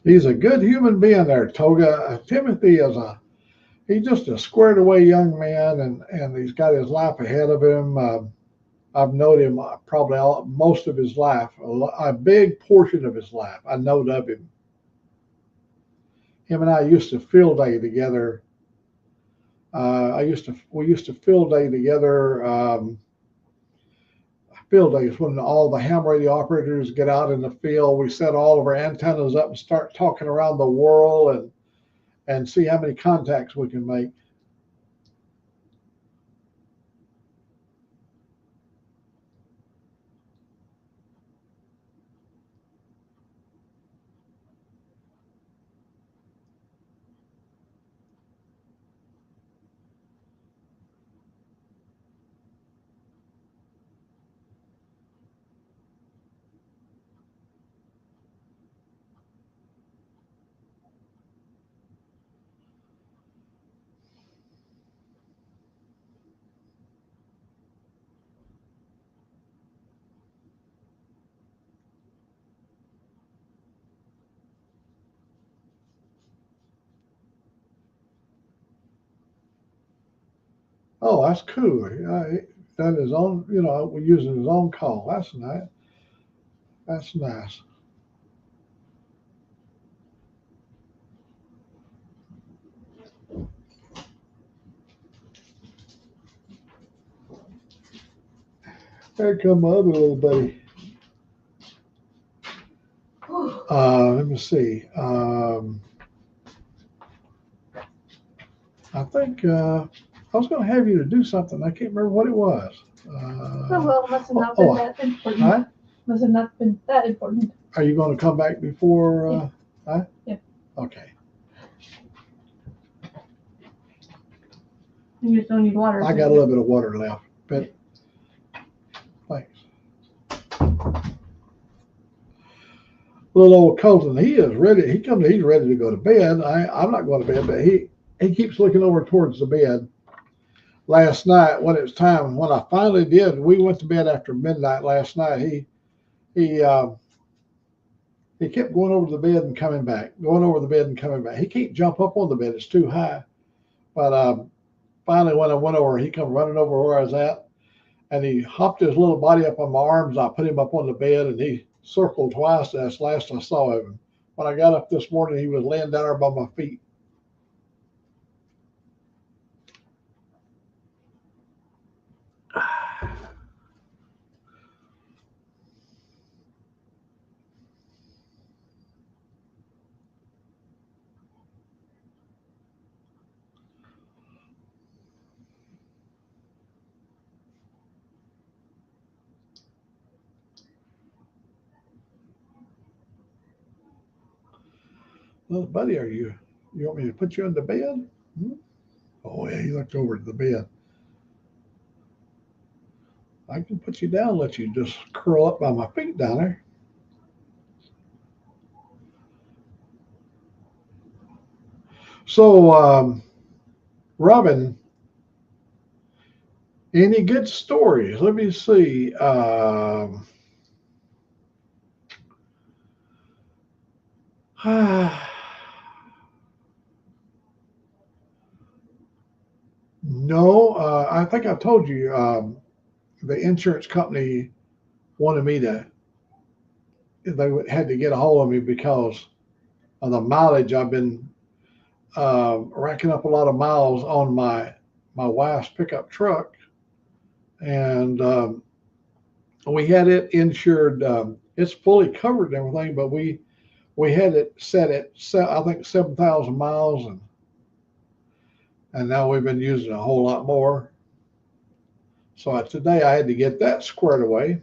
He's a good human being there, Toga. Timothy he's just a squared away young man, and he's got his life ahead of him. I've known him probably most of his life, a big portion of his life. I know of him. Him and I used to field day together. We used to field day together. Field days when all the ham radio operators get out in the field. We set all of our antennas up and start talking around the world and see how many contacts we can make. Oh, that's cool. Done his own, we're using his own call. That's nice. That's nice. There come my other little buddy. Let me see. I think I was going to have you to do something. I can't remember what it was. Well, must have not been that important. Huh? Must have not been that important. Are you going to come back before? Yeah. Huh? Yeah. Okay. You just don't need water. I got a little bit of water left, but thanks. Little old Colton, he is ready. He's ready to go to bed. I'm not going to bed, but he keeps looking over towards the bed. Last night, when it was time, when I finally did, we went to bed after midnight last night. He kept going over to the bed and coming back, going over the bed and coming back. He can't jump up on the bed; it's too high. But finally, when I went over, he come running over where I was at, and he hopped his little body up on my arms. I put him up on the bed, and he circled twice. That's the last I saw of him. When I got up this morning, he was laying down there by my feet. Well, buddy, you want me to put you in the bed? Hmm? Oh, yeah, he looked over at the bed. I can put you down, let you just curl up by my feet down there. So, Robin, any good stories? Let me see. No, I think I told you the insurance company wanted me to, had to get a hold of me because of the mileage. I've been racking up a lot of miles on my wife's pickup truck, and we had it insured. It's fully covered and everything, but we had it set at I think 7,000 miles, and now we've been using a whole lot more. So today I had to get that squared away.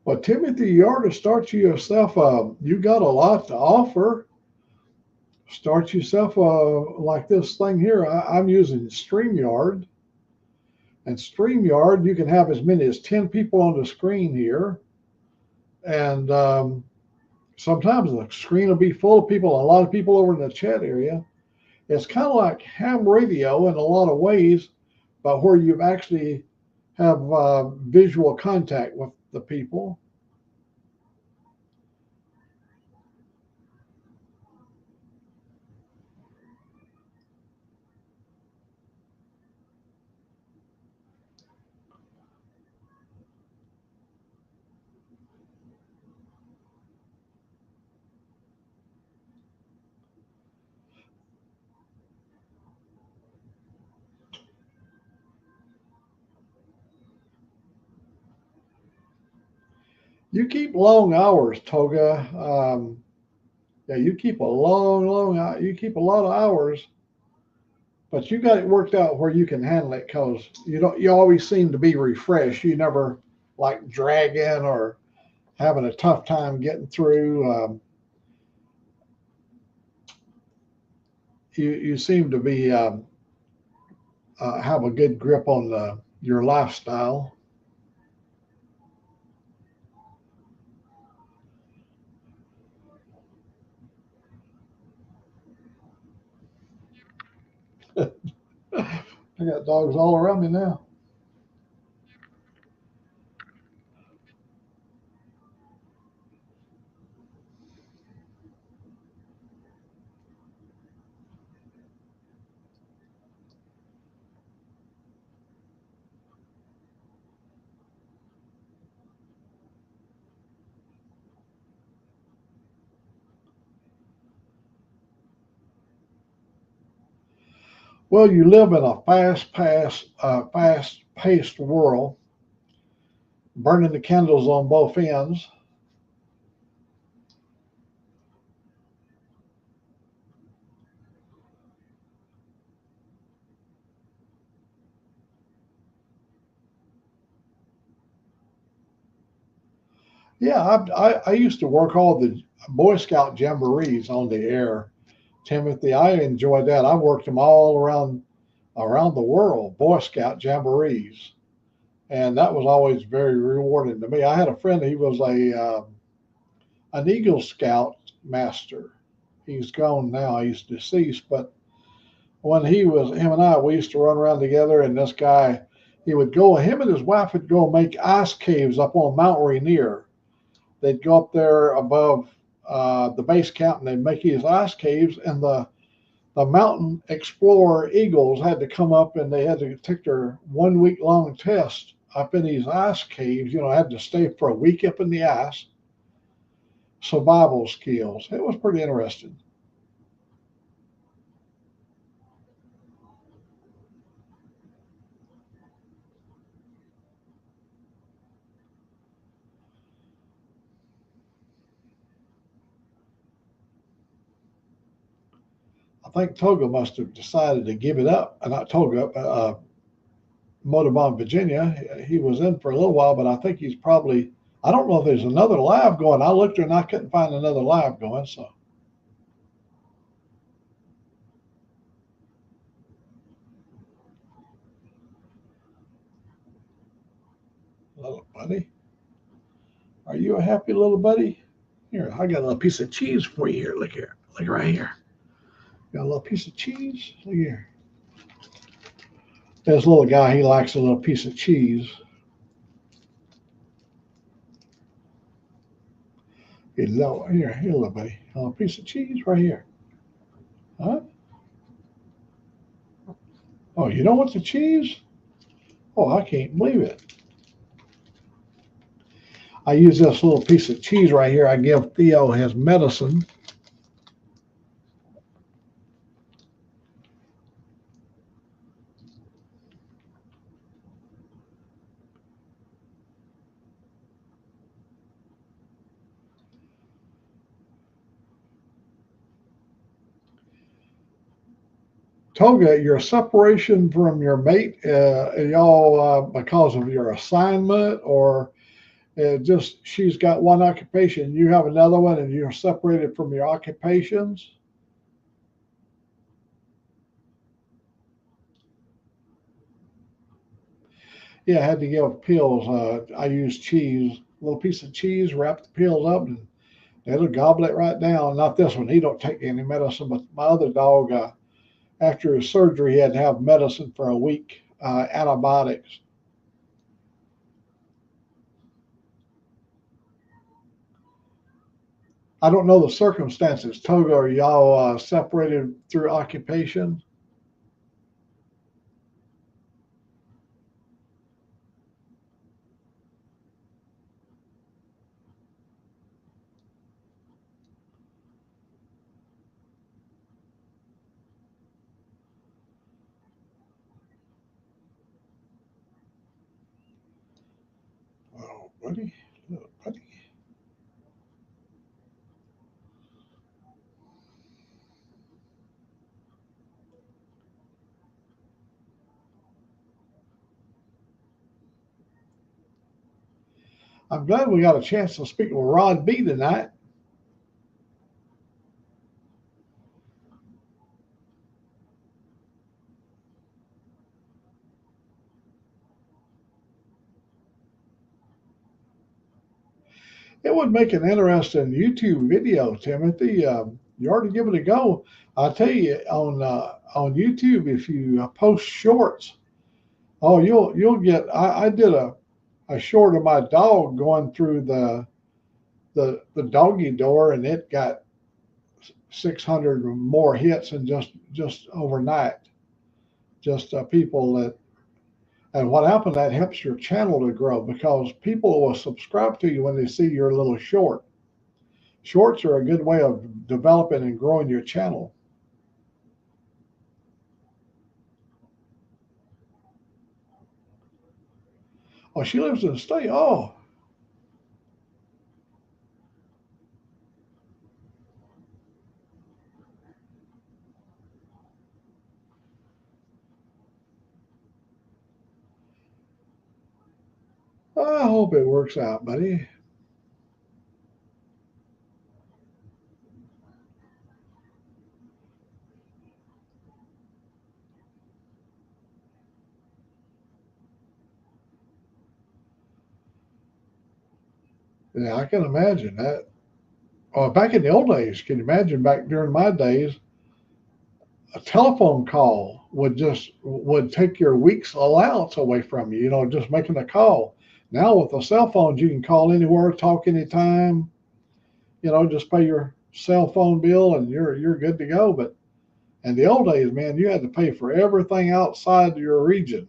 Well, Timothy, you ought to start yourself. You got a lot to offer. Start yourself like this thing here. I'm using StreamYard. And StreamYard, you can have as many as 10 people on the screen here. And sometimes the screen will be full of people, a lot of people over in the chat area. It's kind of like ham radio in a lot of ways, but where you actually have visual contact with the people. You keep long hours, Toga. Yeah, you keep a you keep a lot of hours, but you got it worked out where you can handle it because you always seem to be refreshed. You never like dragging or having a tough time getting through. You seem to be have a good grip on your lifestyle. I got dogs all around me now. Well, you live in a fast-paced world, burning the candles on both ends. Yeah, I used to work all the Boy Scout jamborees on the air, Timothy. I enjoyed that. I worked them all around the world, Boy Scout jamborees, and that was always very rewarding to me. I had a friend. He was an Eagle Scout master. He's gone now. He's deceased, but when him and I, we used to run around together. And this guy, him and his wife would go make ice caves up on Mount Rainier. They'd go up there above the base camp and they'd make these ice caves. And the mountain explorer eagles had to come up and they had to take their 1 week long test up in these ice caves. Had to stay for a week up in the ice. Survival skills. It was pretty interesting. I think Toga must have decided to give it up. Not Toga, Motorbahn Virginia. He was in for a little while, but I think he's probably, I don't know if there's another live going. I looked and I couldn't find another live going, so. Little buddy. Are you a happy little buddy? Here, I got a little piece of cheese for you here. Look here. Look right here. Got a little piece of cheese. Look here. This little guy, he likes a little piece of cheese. Here, little buddy. A little piece of cheese right here. Huh? Oh, you don't want the cheese? Oh, I can't believe it. I use this little piece of cheese right here. I give Theo his medicine. Toga, your separation from your mate, y'all because of your assignment, or just she's got one occupation, you have another one, and you're separated from your occupations? Yeah, I had to give pills. I use cheese, a little piece of cheese, wrap the pills up, and it'll gobble it right down. Not this one. He don't take any medicine, but my other dog, after his surgery, he had to have medicine for a week, antibiotics. I don't know the circumstances. Toga, are y'all separated through occupation? Oh, buddy, little buddy. I'm glad we got a chance to speak with Rod B tonight. It would make an interesting YouTube video, Timothy. You already give it a go. I tell you, on YouTube, if you post shorts, oh, you'll get. I did a short of my dog going through the doggy door, and it got 600 more hits in just overnight. Just people that. And what happened, that helps your channel to grow because people will subscribe to you when they see your little short. Shorts are a good way of developing and growing your channel. Oh, she lives in the state. Oh, I hope it works out, buddy. Yeah, I can imagine that. Oh, back in the old days, can you imagine back during my days, a telephone call would take your week's allowance away from you, just making a call. Now with the cell phones, you can call anywhere, talk anytime, just pay your cell phone bill and you're good to go. But in the old days, man, you had to pay for everything outside your region.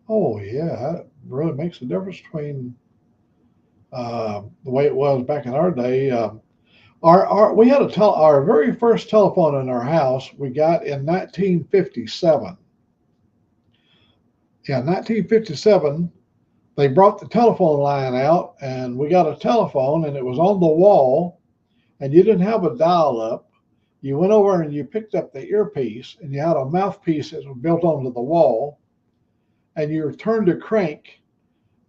Oh yeah, really makes a difference between the way it was back in our day. We had our very first telephone in our house we got in 1957. Yeah, 1957. They brought the telephone line out, and we got a telephone, and it was on the wall, and you didn't have a dial up. You went over and you picked up the earpiece, and you had a mouthpiece that was built onto the wall, and you turned a crank,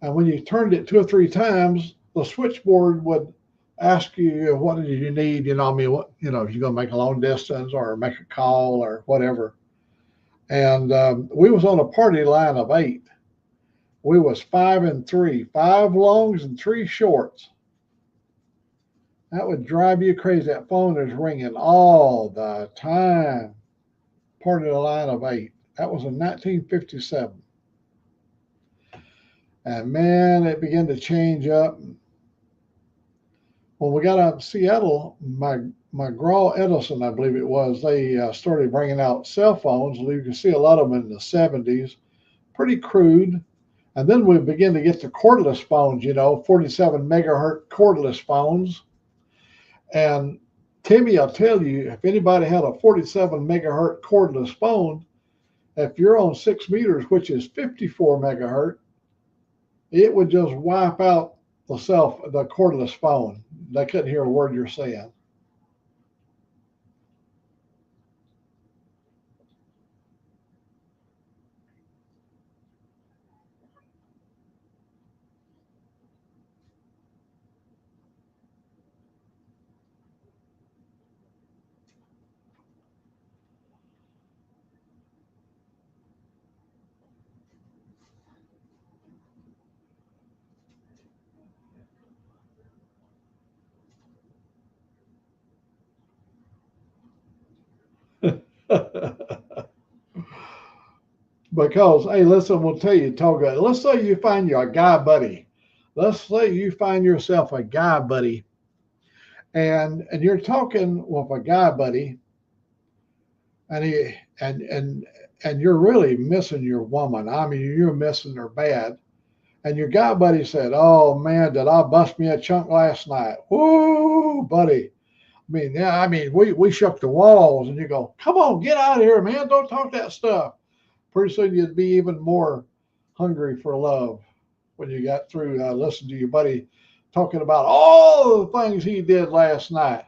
and when you turned it 2 or 3 times, the switchboard would ask you, what did you need? I mean, what, if you're going to make a long distance or make a call or whatever. And we was on a party line of 8. We was 5 and 3, 5 longs and 3 shorts. That would drive you crazy. That phone is ringing all the time. Party line of 8. That was in 1957. And man, it began to change up. When we got out in Seattle, McGraw Edison, I believe it was, they started bringing out cell phones. You can see a lot of them in the 70s, pretty crude. And then we began to get the cordless phones, 47 megahertz cordless phones. And Timmy, I'll tell you, if anybody had a 47 megahertz cordless phone, if you're on 6 meters, which is 54 megahertz, it would just wipe out the cordless phone. They couldn't hear a word you're saying. Because, hey, listen, we'll tell you, Toga, let's say you find you a guy buddy. Let's say you find yourself a guy buddy, and you're talking with a guy buddy, and he and you're really missing your woman. I mean, you're missing her bad. And your guy buddy said, "Oh man, did I bust me a chunk last night?" Whoa, buddy. We shook the walls, and you go, "Come on, get out of here, man! Don't talk that stuff." Pretty soon you'd be even more hungry for love when you got through listening to your buddy talking about all the things he did last night.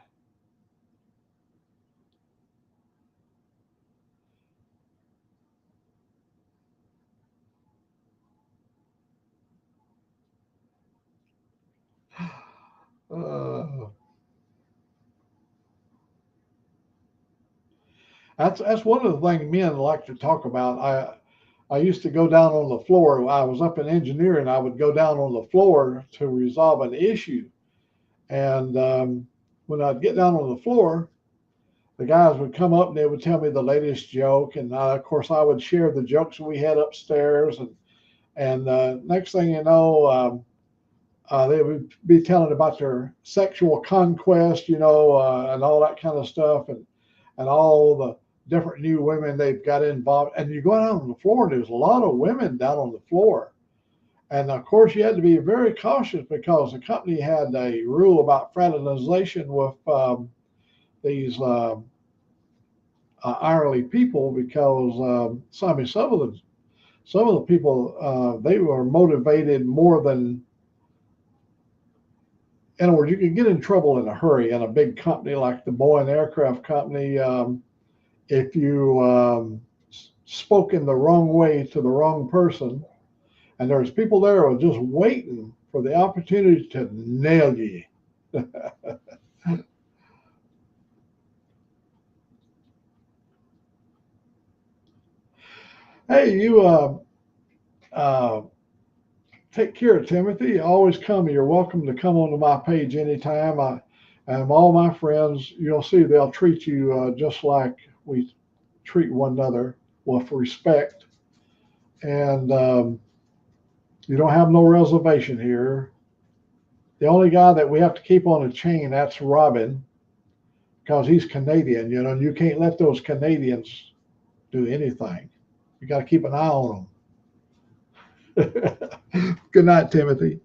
Uh, that's one of the things men like to talk about. I used to go down on the floor. I was up in engineering. I would go down on the floor to resolve an issue. And when I'd get down on the floor, the guys would come up and they would tell me the latest joke. And of course, I would share the jokes we had upstairs. And next thing you know, they would be telling about their sexual conquest, and all that kind of stuff, and all the different new women they've got involved. And you go down on the floor, and there's a lot of women down on the floor. And of course, you had to be very cautious because the company had a rule about fraternization with these hourly people because some of the people they were motivated more than. In other words, you could get in trouble in a hurry in a big company like the Boeing Aircraft Company if you spoke in the wrong way to the wrong person. And there's people there who are just waiting for the opportunity to nail you. Hey, you take care, Timothy. Always come. You're welcome to come onto my page anytime. And all my friends, you'll see they'll treat you just like we treat one another with respect. And you don't have no reservation here. The only guy that we have to keep on a chain, that's Robin, because he's Canadian, and you can't let those Canadians do anything. You got to keep an eye on them. Good night, Timothy.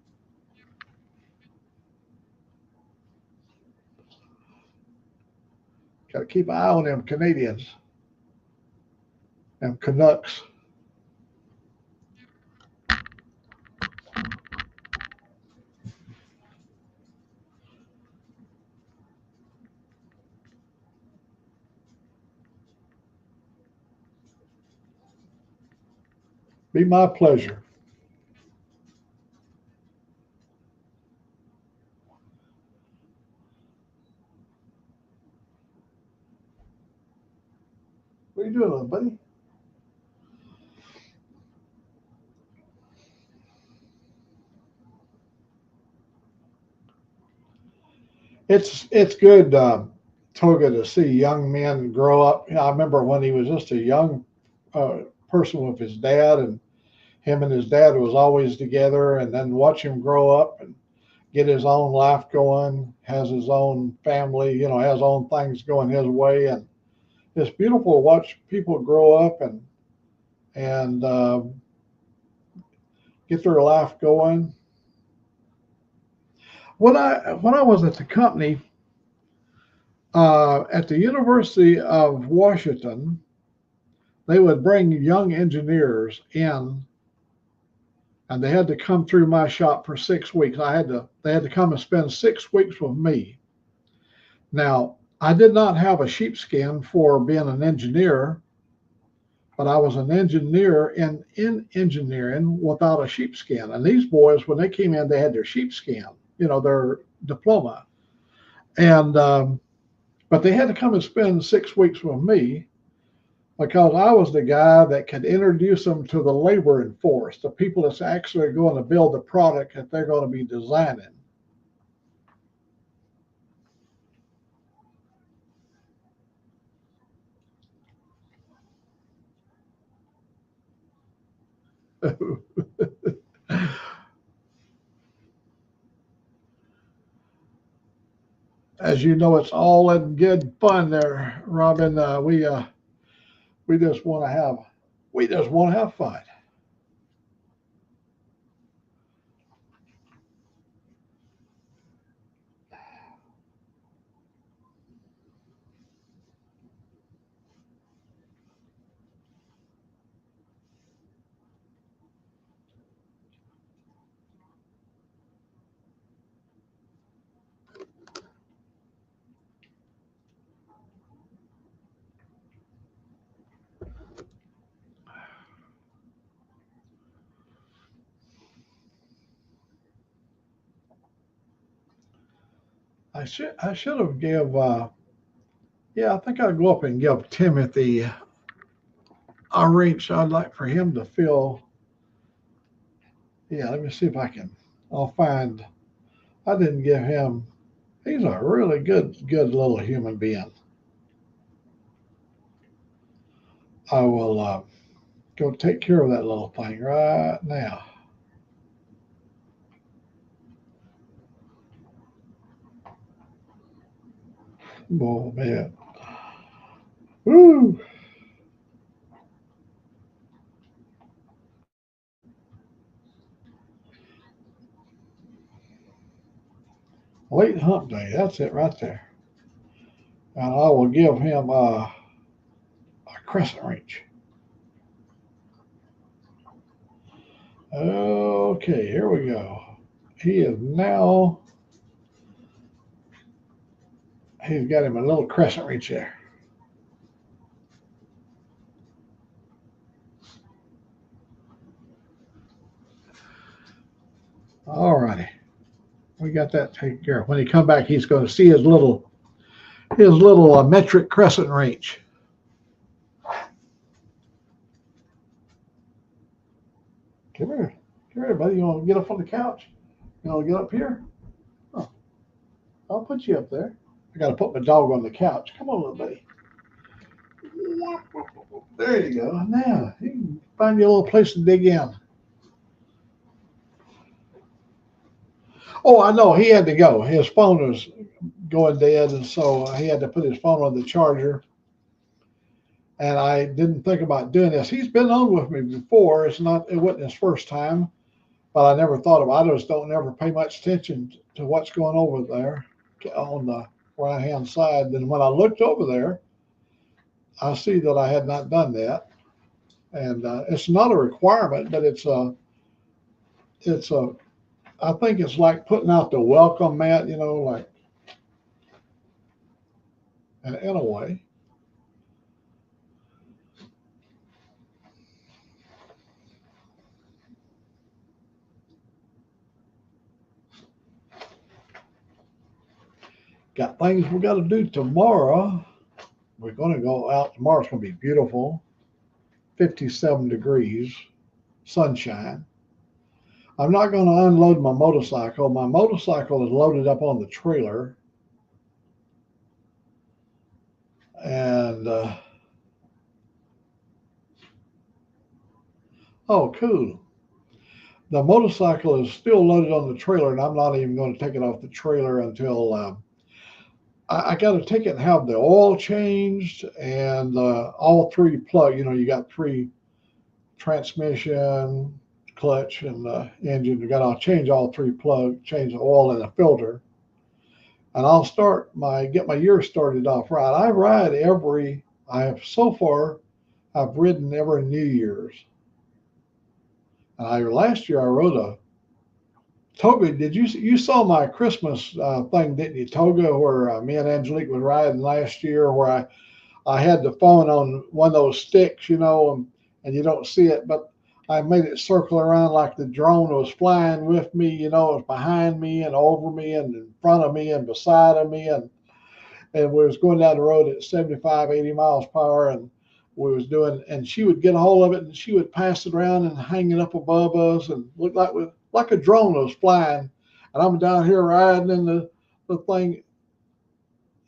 Got to keep an eye on them Canadians, them Canucks. Be my pleasure. What are you doing, buddy? It's good, Toga, to see young men grow up. I remember when he was just a young uh, person with his dad, and him and his dad was always together, and then watch him grow up and get his own life going, has his own family, has own things going his way, and it's beautiful to watch people grow up and get their life going. When I was at the company at the University of Washington, they would bring young engineers in, and they had to come through my shop for 6 weeks. They had to come and spend 6 weeks with me. Now, I did not have a sheepskin for being an engineer, but I was an engineer in engineering without a sheepskin. And these boys, when they came in, they had their sheepskin, their diploma. And but they had to come and spend 6 weeks with me because I was the guy that could introduce them to the laboring force, the people that's actually going to build the product that they're going to be designing. As you know, it's all in good fun there, Robin. We just want to have fun. I should have give yeah, I think I'll go up and give Timothy a reach. I'd like for him to feel. Yeah, let me see if I'll find. I didn't give him. He's a really good little human being. I will go take care of that little thing right now. Oh man. Woo! Late hump day. That's it right there. And I will give him a crescent wrench. Okay, here we go. He is now. He's got him a little crescent wrench there. All righty. We got that taken care of. When he come back, he's going to see his little metric crescent wrench. Come here, buddy. You want to get up on the couch? You want to get up here? Oh, I'll put you up there. I got to put my dog on the couch. Come on, little buddy. There you go. Now you can find you a little place to dig in. Oh, I know. He had to go. His phone was going dead, and so he had to put his phone on the charger. And I didn't think about doing this. He's been on with me before. It wasn't his first time, but I never thought of. I just don't never pay much attention to what's going over there on the right hand side. Then when I looked over there, I see that I had not done that, and it's not a requirement, but it's a. I think it's like putting out the welcome mat, you know, like in a way. Got things we got to do tomorrow. We're going to go out tomorrow. It's going to be beautiful, 57 degrees, sunshine. I'm not going to unload my motorcycle. My motorcycle is loaded up on the trailer, and oh, cool. The motorcycle is still loaded on the trailer, and I'm not even going to take it off the trailer until I got to take it and have the oil changed and all three plug. You know, you got three: transmission, clutch, and engine. You got to change all three plug, change the oil and the filter, and I'll get my year started off right. I ride I have so far. I've ridden every New Year's. And last year I rode a Toga. You saw my Christmas thing, didn't you? Toga, where me and Angelique was riding last year, where I had the phone on one of those sticks, you know, and you don't see it, but I made it circle around like the drone was flying with me, you know, it was behind me and over me and in front of me and beside of me, and we was going down the road at 75, 80 miles per hour, and and she would get a hold of it and she would pass it around and hang it up above us and look like a drone was flying, and I'm down here riding in the thing.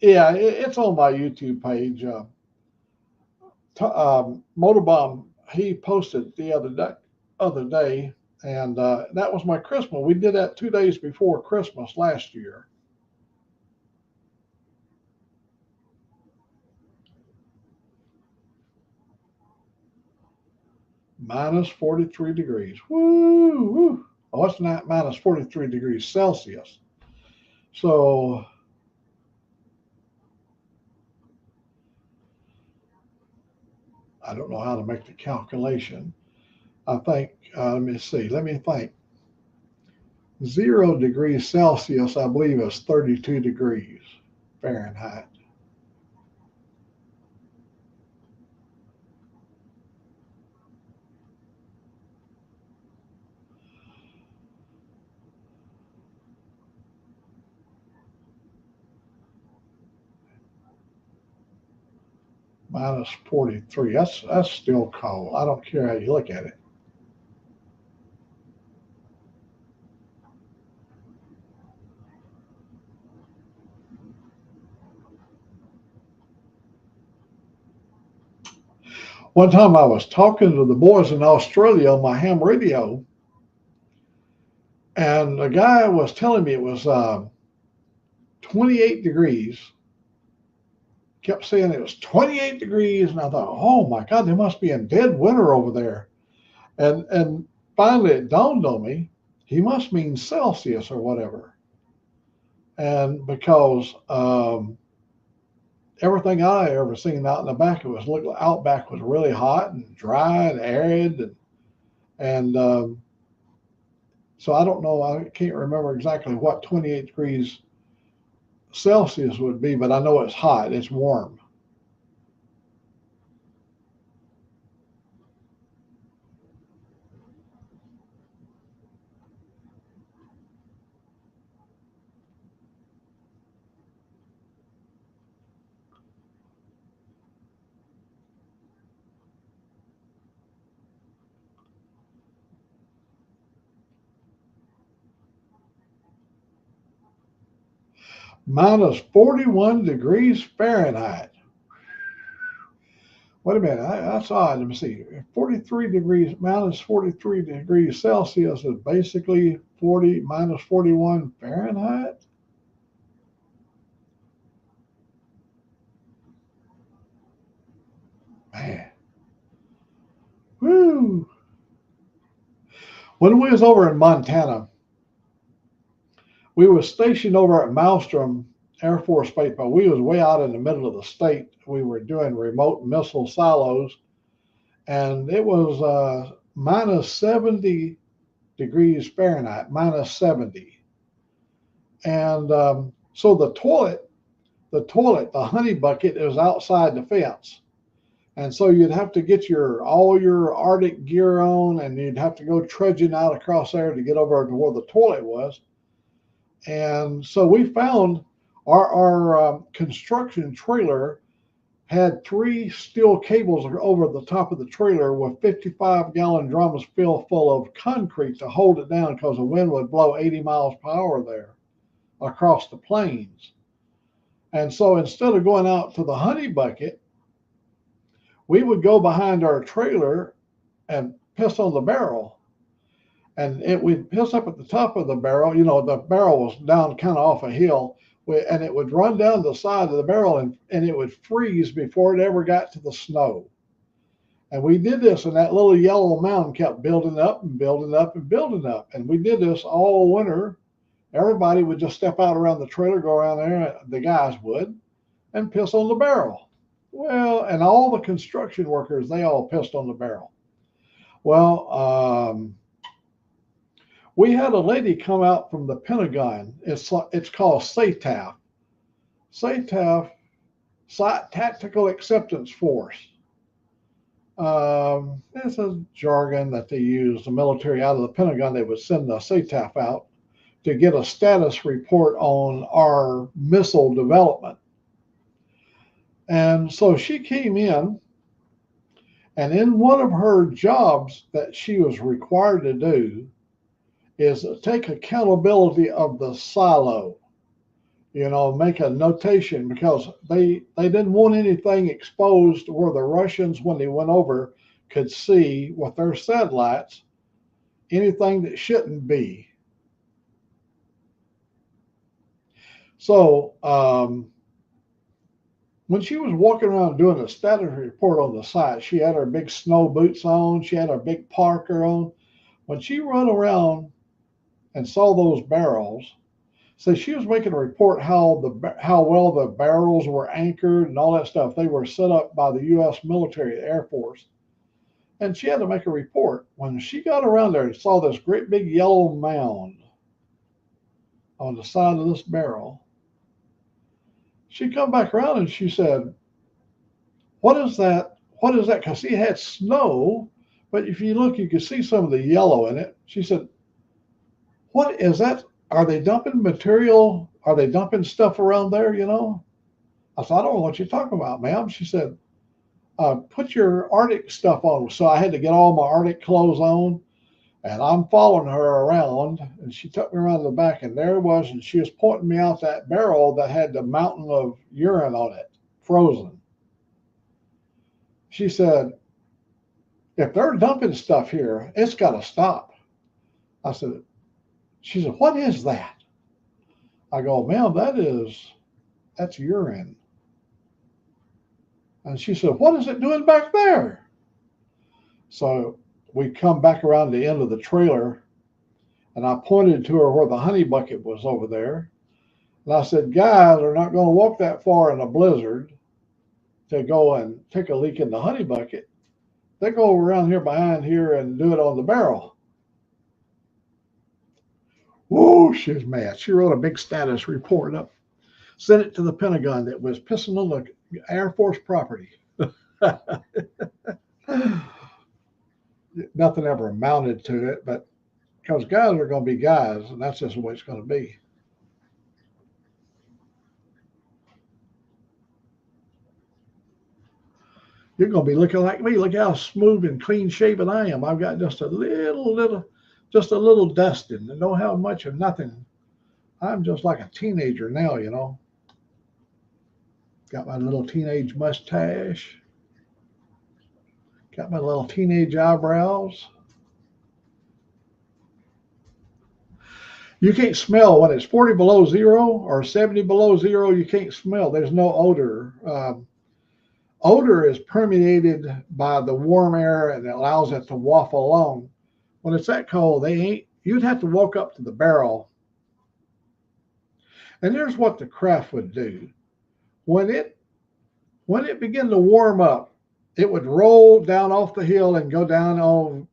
Yeah, it's on my YouTube page. Motorbomb, he posted the other day, and that was my Christmas. We did that 2 days before Christmas last year. Minus 43 degrees. Woo, woo. Oh, it's not minus 43 degrees Celsius. So I don't know how to make the calculation. I think, let me see, let me think. 0 degrees Celsius, I believe, is 32 degrees Fahrenheit. Minus 43. That's still cold. I don't care how you look at it. One time I was talking to the boys in Australia on my ham radio, and the guy was telling me it was 28 degrees. Kept saying it was 28 degrees, and I thought, oh my God, they must be in dead winter over there. And finally it dawned on me, he must mean Celsius or whatever. And because everything I ever seen out in the back, outback was really hot and dry and arid, and so I don't know. I can't remember exactly what 28 degrees Celsius would be, but I know it's hot. It's warm. Minus 41 degrees Fahrenheit. Wait a minute, that's odd. Let me see. 43 degrees, minus 43 degrees Celsius is basically 40 minus 41 Fahrenheit. Man. Woo. When we was over in Montana, we were stationed over at Maelstrom Air Force Base, but we was way out in the middle of the state. We were doing remote missile silos, and it was minus 70 degrees Fahrenheit, minus 70. And so the toilet, the honey bucket is outside the fence. And so you'd have to get all your Arctic gear on, and you'd have to go trudging out across there to get over to where the toilet was. And so we found our construction trailer had 3 steel cables over the top of the trailer with 55-gallon drums filled full of concrete to hold it down because the wind would blow 80 miles per hour there across the plains. And so instead of going out to the honey bucket, we would go behind our trailer and piss on the barrel. And we'd piss up at the top of the barrel. You know, the barrel was down kind of off a hill, and it would run down the side of the barrel, and it would freeze before it ever got to the snow. And we did this, and that little yellow mountain kept building up and building up and building up. And we did this all winter. Everybody would just step out around the trailer, go around there, the guys would, and piss on the barrel. Well, and all the construction workers, they all pissed on the barrel. Well, we had a lady come out from the Pentagon. It's called SATAF. SATAF, Tactical Acceptance Force. It's a jargon that they use. The military out of the Pentagon, they would send the SATAF out to get a status report on our missile development. And so she came in, and in one of her jobs that she was required to do is take accountability of the silo, you know, make a notation, because they didn't want anything exposed where the Russians, when they went over, could see with their satellites anything that shouldn't be. So when she was walking around doing a status report on the site, she had her big snow boots on, she had her big parker on. When she run around and saw those barrels, so she was making a report how well the barrels were anchored and all that stuff. They were set up by the U.S. military, the Air Force. And she had to make a report. When she got around there and saw this great big yellow mound on the side of this barrel, she come back around and she said, "What is that? What is that?" Because she had snow, but if you look, you can see some of the yellow in it. She said, "What is that? Are they dumping material? Are they dumping stuff around there, you know?" I said, "I don't know what you're talking about, ma'am." She said, "Put your Arctic stuff on." So I had to get all my Arctic clothes on, and I'm following her around, and she took me around the back, and there it was, and she was pointing me out that barrel that had the mountain of urine on it, frozen. She said, "If they're dumping stuff here, it's got to stop." She said, "What is that?" I go, "Ma'am, that's urine." And she said, "What is it doing back there?" So we come back around the end of the trailer, and I pointed to her where the honey bucket was over there. And I said, "Guys are not going to walk that far in a blizzard to go and take a leak in the honey bucket. They go around here behind here and do it on the barrel." Whoa, she was mad. She wrote a big status report up, sent it to the Pentagon that was pissing on the Air Force property. Nothing ever amounted to it, but because guys are going to be guys, and that's just the way it's going to be. You're going to be looking like me. Look how smooth and clean shaven I am. I've got just a little dusting, and don't have much of nothing. I'm just like a teenager now, you know. Got my little teenage mustache. Got my little teenage eyebrows. You can't smell when it's 40 below zero or 70 below zero. You can't smell. There's no odor. Odor is permeated by the warm air, and it allows it to waft along. when it's that cold, they ain't. You'd have to walk up to the barrel, and here's what the craft would do when it began to warm up. It would roll down off the hill and go down on.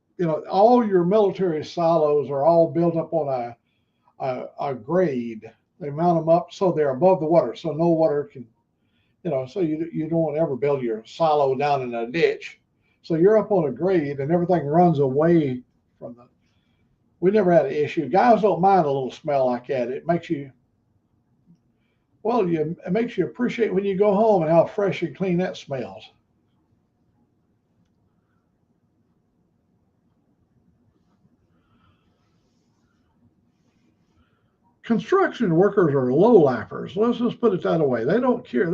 All your military silos are all built up on a grade. They mount them up so they're above the water, so no water can. So you don't want to ever build your silo down in a ditch. So you're up on a grade and everything runs away from the. We never had an issue. Guys don't mind a little smell like that. It makes you, it makes you appreciate when you go home and how fresh and clean that smells. Construction workers are low lifers. Let's just put it that way. They don't care.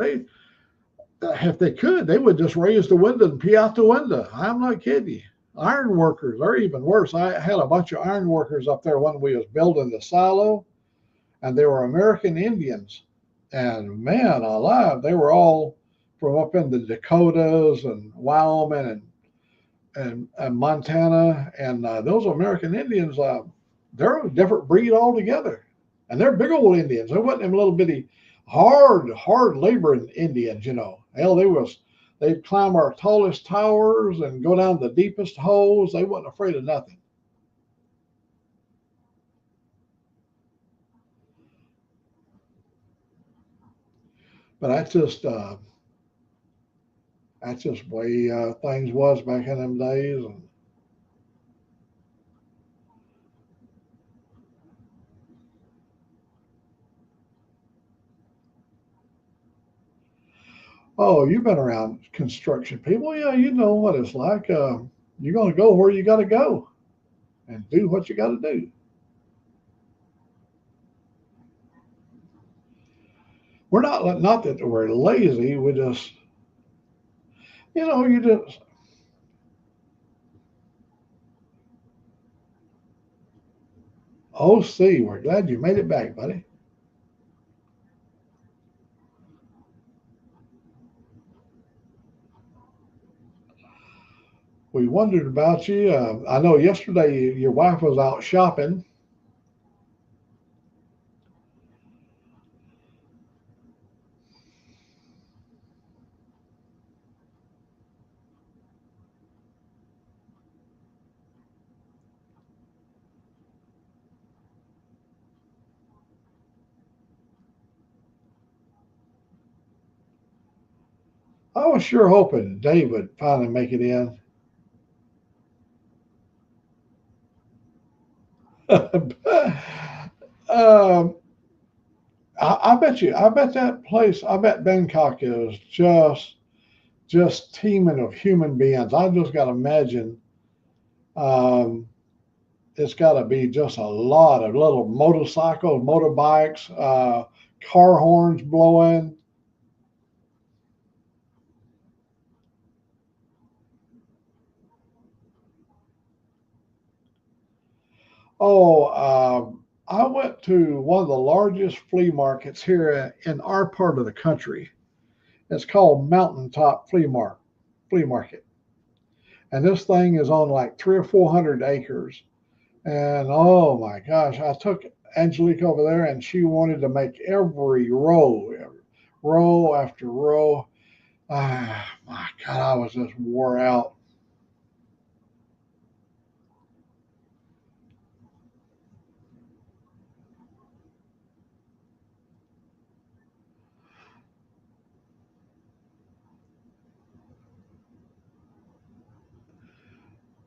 If they could, they would just raise the window and pee out the window. I'm not kidding you. Iron workers are even worse. I had a bunch of iron workers up there when we was building the silo, and they were American Indians. And man alive, they were all from up in the Dakotas and Wyoming and Montana. And those American Indians, they're a different breed altogether. And they're big old Indians. They wasn't them little bitty hard laboring Indians, Hell, they'd climb our tallest towers and go down the deepest holes. They wasn't afraid of nothing. But that's just way things was back in them days. And oh, you've been around construction people. Yeah, you know what it's like. You're going to go where you got to go and do what you got to do. We're not that we're lazy. We just, you just. Oh, see, we're glad you made it back, buddy. We wondered about you. I know yesterday your wife was out shopping. I was sure hoping Dave would finally make it in. um, I bet that place, I bet Bangkok is just teeming of human beings. I just got to imagine um, it's got to be just a lot of little motorcycles, motorbikes, car horns blowing. Oh, I went to one of the largest flea markets here in our part of the country. It's called Mountaintop Flea Market, and this thing is on like 300 or 400 acres. And oh my gosh, I took Angelique over there, and she wanted to make every row after row. Ah, my God, I was just wore out.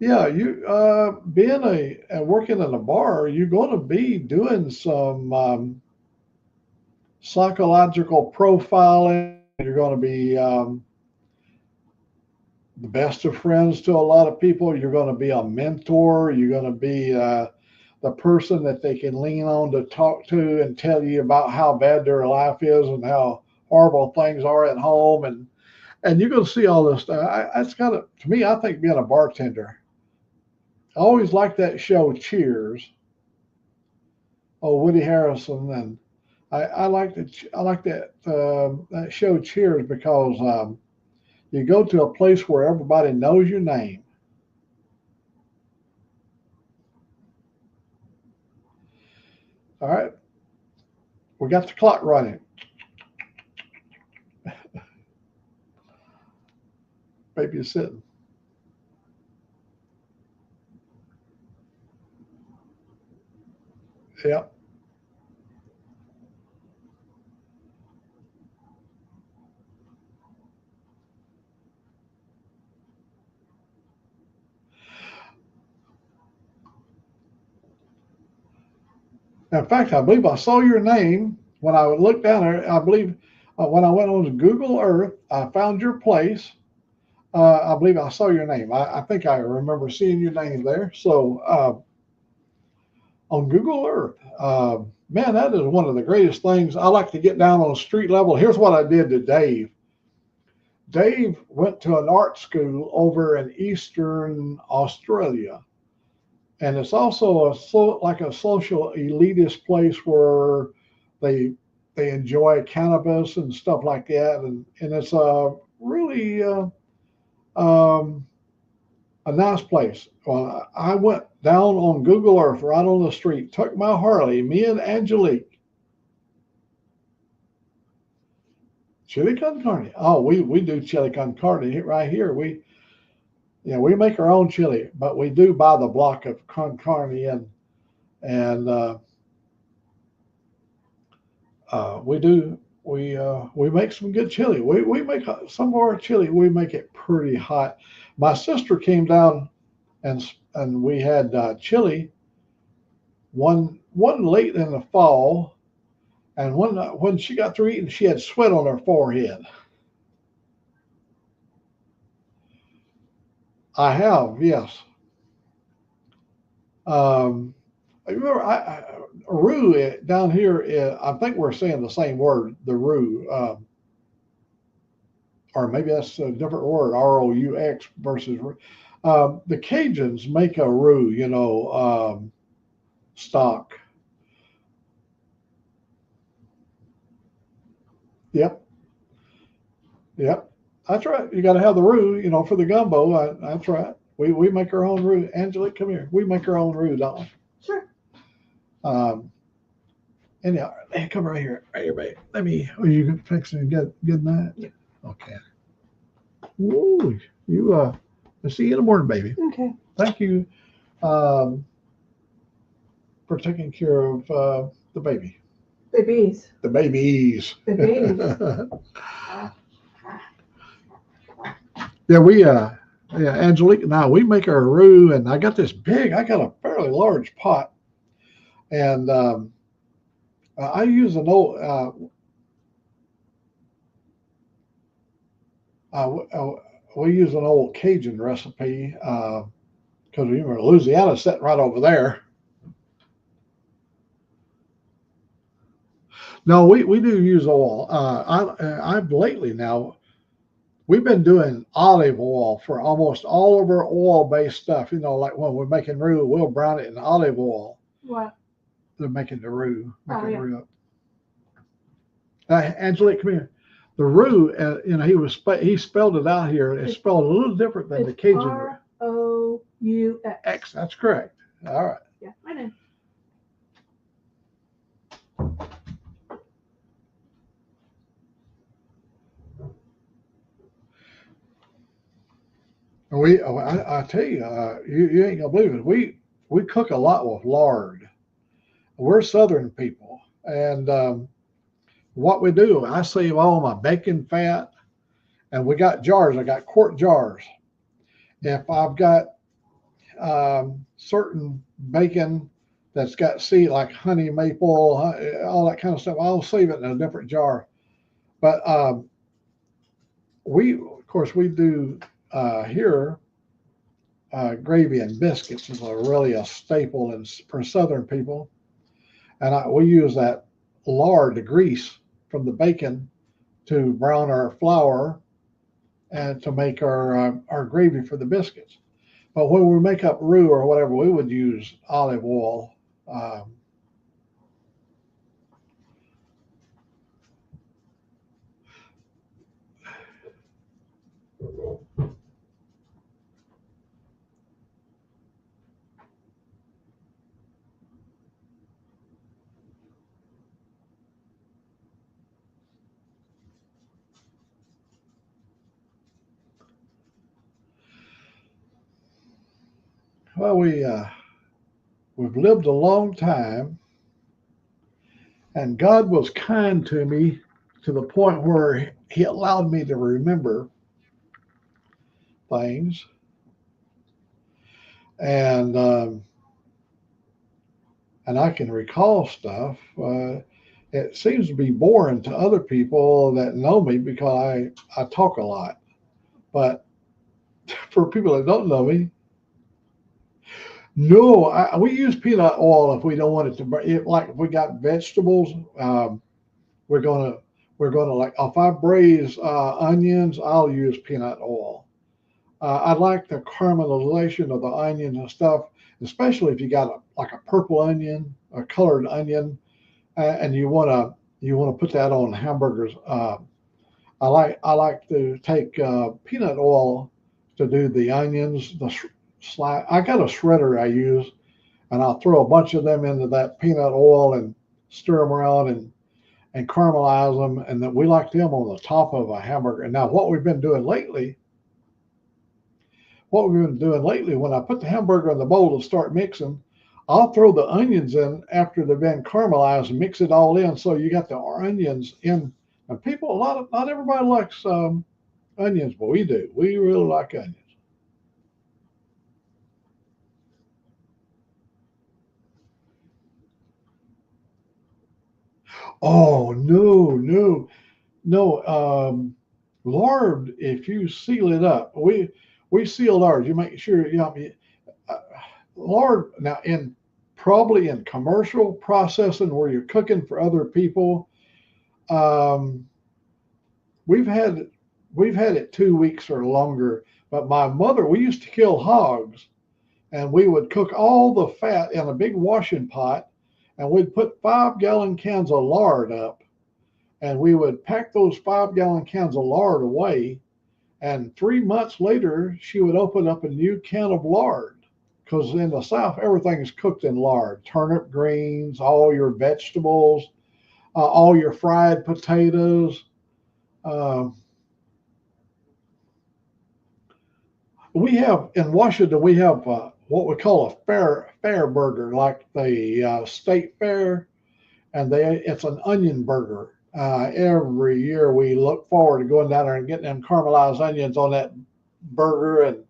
Yeah, you being working in a bar, you're going to be doing some psychological profiling. You're going to be the best of friends to a lot of people. You're going to be a mentor. You're going to be the person that they can lean on to talk to and tell you about how bad their life is and how horrible things are at home. And you're going to see all this stuff. That's kind of, to me, I think being a bartender. I always liked that show, Cheers. Oh, Woody Harrelson, and I like that show Cheers because you go to a place where everybody knows your name. All right. We got the clock running. Baby's sitting. Yep. In fact, I believe I saw your name when I looked down there. I believe when I went on to Google Earth, I found your place. I believe I saw your name. I think I remember seeing your name there. So on Google Earth, man, that is one of the greatest things. I like to get down on street level. Here's what I did to Dave. Dave went to an art school over in Eastern Australia. And it's also like a social elitist place where they enjoy cannabis and stuff like that, and it's a really a nice place. Well, I went down on Google Earth right on the street, took my Harley, me and Angelique. Chili con carne. Oh, we do chili con carne right here. We make our own chili, but we do buy the block of con carne and we make some good chili. We make some of our chili. We make it pretty hot. My sister came down and we had chili one late in the fall, and when she got through eating, she had sweat on her forehead. I have, yes. I remember roux down here. I think we're saying the same word, the roux, or maybe that's a different word, ROUX versus. The Cajuns make a roux, stock. Yep, yep, that's right. You got to have the roux, for the gumbo. That's right. We make our own roux. Angelique, come here. We make our own roux, don't we? Sure. Anyhow, hey, come right here, baby. Are you fixing to get that? Yeah. Okay. Woo, I'll see you in the morning, baby. Okay. Thank you for taking care of the baby. Babies. The babies. Babies. Yeah, Angelique and I, we make our roux, and I got a fairly large pot, and I use an old, we use an old Cajun recipe, because Louisiana's sitting right over there. No, we do use oil. I've lately now, we've been doing olive oil for almost all of our oil-based stuff. Like when we're making roux, we'll brown it in olive oil. What? They're making the roux. Yeah. Roux up. Angelique, come here. The roux, he spelled it out here. It's spelled a little different than the Cajun. ROUX. X. That's correct. All right. Yeah, I know. I tell you, you ain't gonna believe it. We cook a lot with lard. We're Southern people, and what we do, I save all my bacon fat, and we got jars. I got quart jars. If I've got certain bacon that's got seed like honey maple, all that kind of stuff, I'll save it in a different jar. But of course, we do here. Gravy and biscuits is really a staple for Southern people, and we use that lard, the grease from the bacon, to brown our flour and to make our gravy for the biscuits. But when we make up roux or whatever, we would use olive oil. Well, we've lived a long time, and God was kind to me to the point where He allowed me to remember things, and I can recall stuff. It seems to be boring to other people that know me because I talk a lot, but for people that don't know me, no, we use peanut oil if we don't want it to burn. Like if we got vegetables, we're gonna like if I braise onions, I'll use peanut oil. I like the caramelization of the onions and stuff, especially if you got like a purple onion, a colored onion, and you wanna put that on hamburgers. I like to take peanut oil to do the onions. I got a shredder I use, and I'll throw a bunch of them into that peanut oil and stir them around and caramelize them, and then we like them on the top of a hamburger. And now what we've been doing lately, when I put the hamburger in the bowl to start mixing, I'll throw the onions in after they've been caramelized and mix it all in. So you got the onions in. And not everybody likes onions, but we do. We really like onions. Oh no, no, no. Lard, if you seal it up, we seal ours. You make sure uh, lard now in probably in commercial processing where you're cooking for other people. Um, we've had we've had it 2 weeks or longer. But my mother, we used to kill hogs, and we would cook all the fat in a big washing pot, and we'd put 5 gallon cans of lard up, and we would pack those 5 gallon cans of lard away. And 3 months later, she would open up a new can of lard. Because in the South, everything is cooked in lard: turnip greens, all your vegetables, all your fried potatoes. Uh, we have in Washington, we have what we call a fair burger, like the state fair, and it's an onion burger. Every year we look forward to going down there and getting them caramelized onions on that burger, and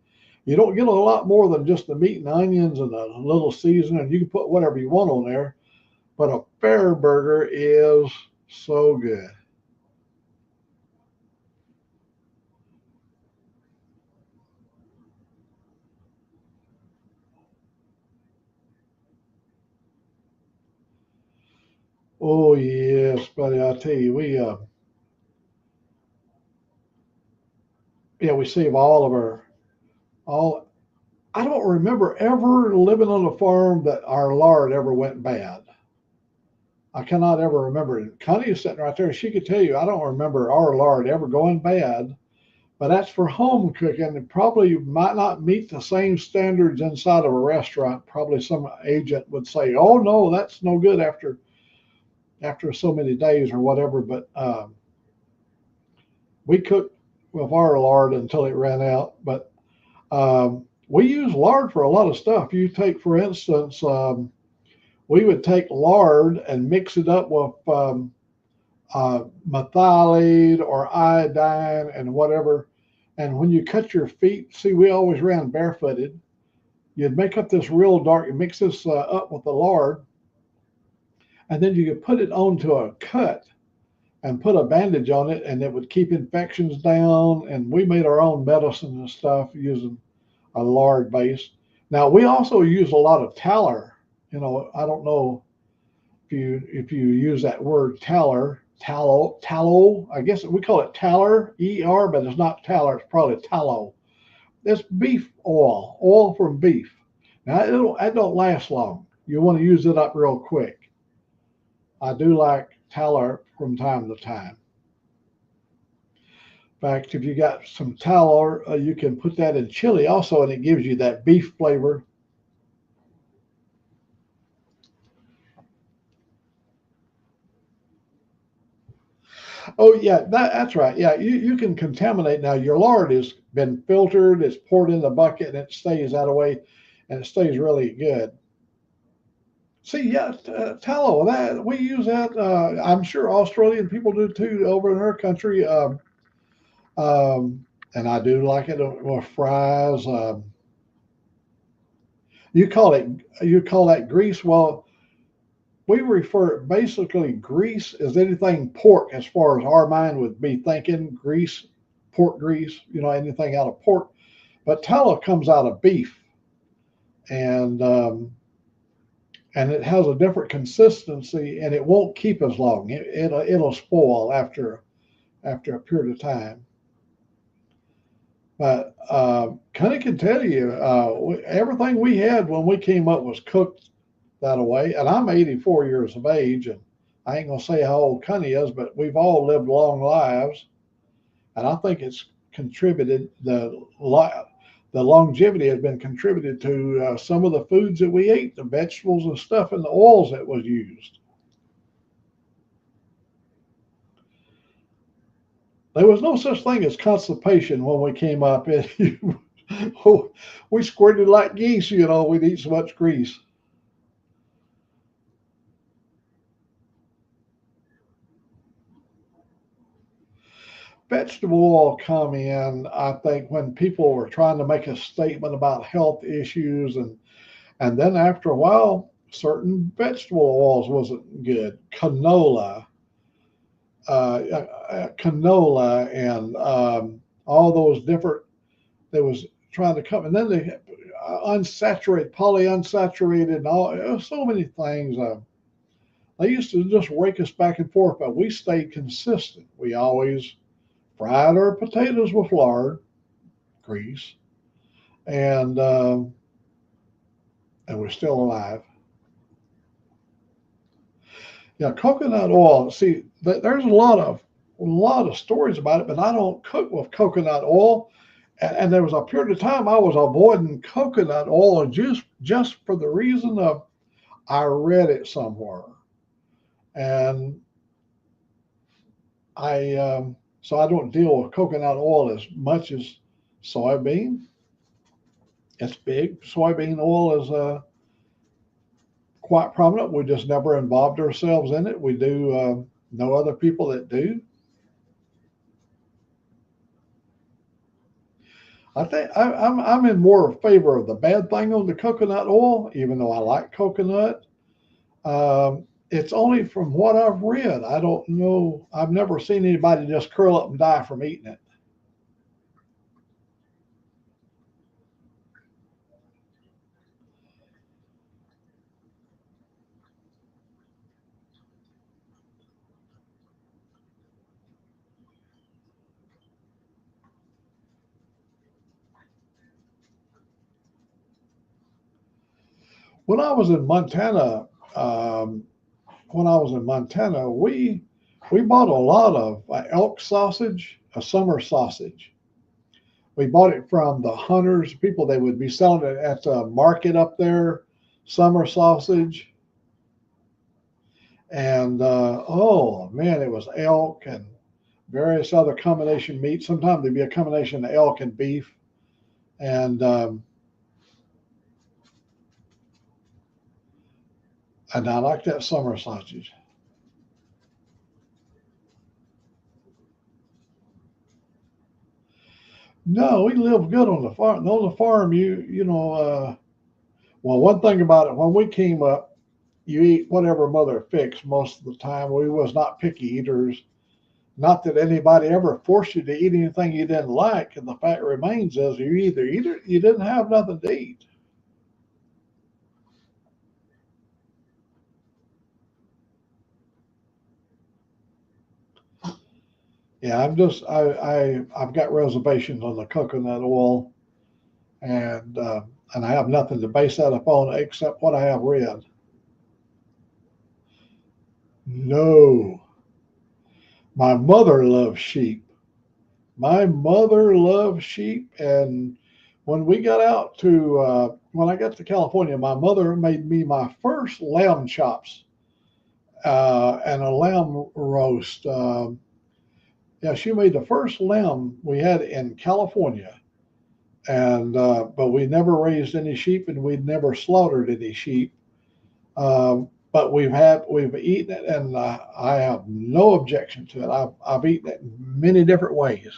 you don't get a lot more than just the meat and onions and a little seasoning. You can put whatever you want on there, but a fair burger is so good. Oh yes, buddy, I tell you, we save all of our all. I don't remember ever living on a farm that our lard ever went bad. I cannot ever remember it. Connie is sitting right there. She could tell you I don't remember our lard ever going bad. But that's for home cooking. It probably might not meet the same standards inside of a restaurant. Probably some agent would say, "Oh no, that's no good after so many days or whatever." But we cooked with our lard until it ran out. But we use lard for a lot of stuff. You take, for instance, we would take lard and mix it up with methylate or iodine and whatever. And when you cut your feet, see, we always ran barefooted. You'd make up this real dark, you mix this up with the lard, and then you could put it onto a cut and put a bandage on it, and it would keep infections down. And we made our own medicine and stuff using a lard base. Now we also use a lot of tallow. I don't know if you use that word tallow. I guess we call it tallow, but it's not tallow. It's probably tallow. It's beef oil from beef. Now it don't last long. You want to use it up real quick. I do like tallow from time to time. In fact, if you got some tallow, you can put that in chili also, and it gives you that beef flavor. Oh yeah, that's right. Yeah, you can contaminate now. Your lard has been filtered, it's poured in the bucket, and it stays that way. and it stays really good. See, yeah, tallow, that we use that. I'm sure Australian people do too over in our country. And I do like it with fries. You call that grease. Well, we refer basically grease as anything pork, as far as our mind would be thinking grease, pork grease. Anything out of pork. But tallow comes out of beef, and it has a different consistency, and it won't keep as long. It'll spoil after a period of time. But kind of can tell you, everything we had when we came up was cooked that way. And I'm 84 years of age, and I ain't gonna say how old Connie is, but we've all lived long lives, and I think it's contributed the longevity has been contributed to some of the foods that we ate, the vegetables and stuff, and the oils that was used. There was no such thing as constipation when we came up. We squirted like geese, we'd eat so much grease. Vegetable oil come in, I think, when people were trying to make a statement about health issues, and then after a while, certain vegetable oils wasn't good. Canola, and all those different. They was trying to come, and then they unsaturated, polyunsaturated, and all so many things. They used to just rake us back and forth, but we stayed consistent. We always fried our potatoes with lard, grease, and we're still alive. Yeah, coconut oil. See, there's a lot of stories about it, but I don't cook with coconut oil. And there was a period of time I was avoiding coconut oil just for the reason of I read it somewhere, and so I don't deal with coconut oil as much as soybean. It's big. Soybean oil is quite prominent. We just never involved ourselves in it. We do know other people that do. I think I'm in more favor of the bad thing on the coconut oil, even though I like coconut. It's only from what I've read. I don't know. I've never seen anybody just curl up and die from eating it. When I was in Montana, um, we bought a lot of elk sausage, a summer sausage. We bought it from the hunters, people. They would be selling it at the market up there, summer sausage. And oh man, it was elk and various other combination meats. Sometimes there'd be a combination of elk and beef. And I like that summer sausage. No, we live good on the farm. On the farm, well, one thing about it, when we came up, you eat whatever mother fixed most of the time. We was not picky eaters. Not that anybody ever forced you to eat anything you didn't like. And the fact remains is you either eat it, you didn't have nothing to eat. Yeah, I've got reservations on the coconut oil, and I have nothing to base that upon except what I have read. No, my mother loves sheep. My mother loves sheep, and when I got to California, my mother made me my first lamb chops and a lamb roast. Yeah, she made the first lamb we had in California, and but we never raised any sheep, and we'd never slaughtered any sheep. But we've eaten it, and I have no objection to it. I've eaten it in many different ways.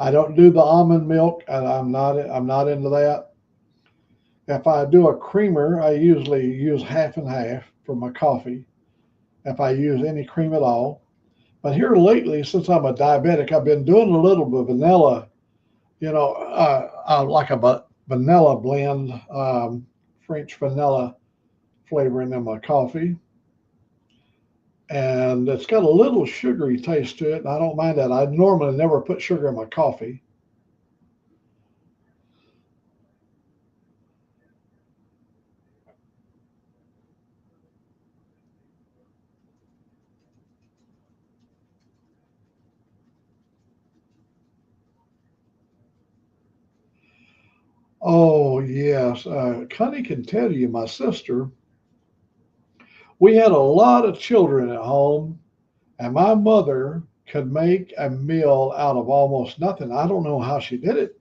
I don't do the almond milk, and I'm not into that. If I do a creamer, I usually use half and half for my coffee. If I use any cream at all, but here lately, since I'm a diabetic, I've been doing a little bit of vanilla. Like a vanilla blend, French vanilla flavoring in my coffee, and it's got a little sugary taste to it, and I don't mind that. I normally never put sugar in my coffee. Oh yes, Connie can tell you, my sister. We had a lot of children at home, and my mother could make a meal out of almost nothing. I don't know how she did it.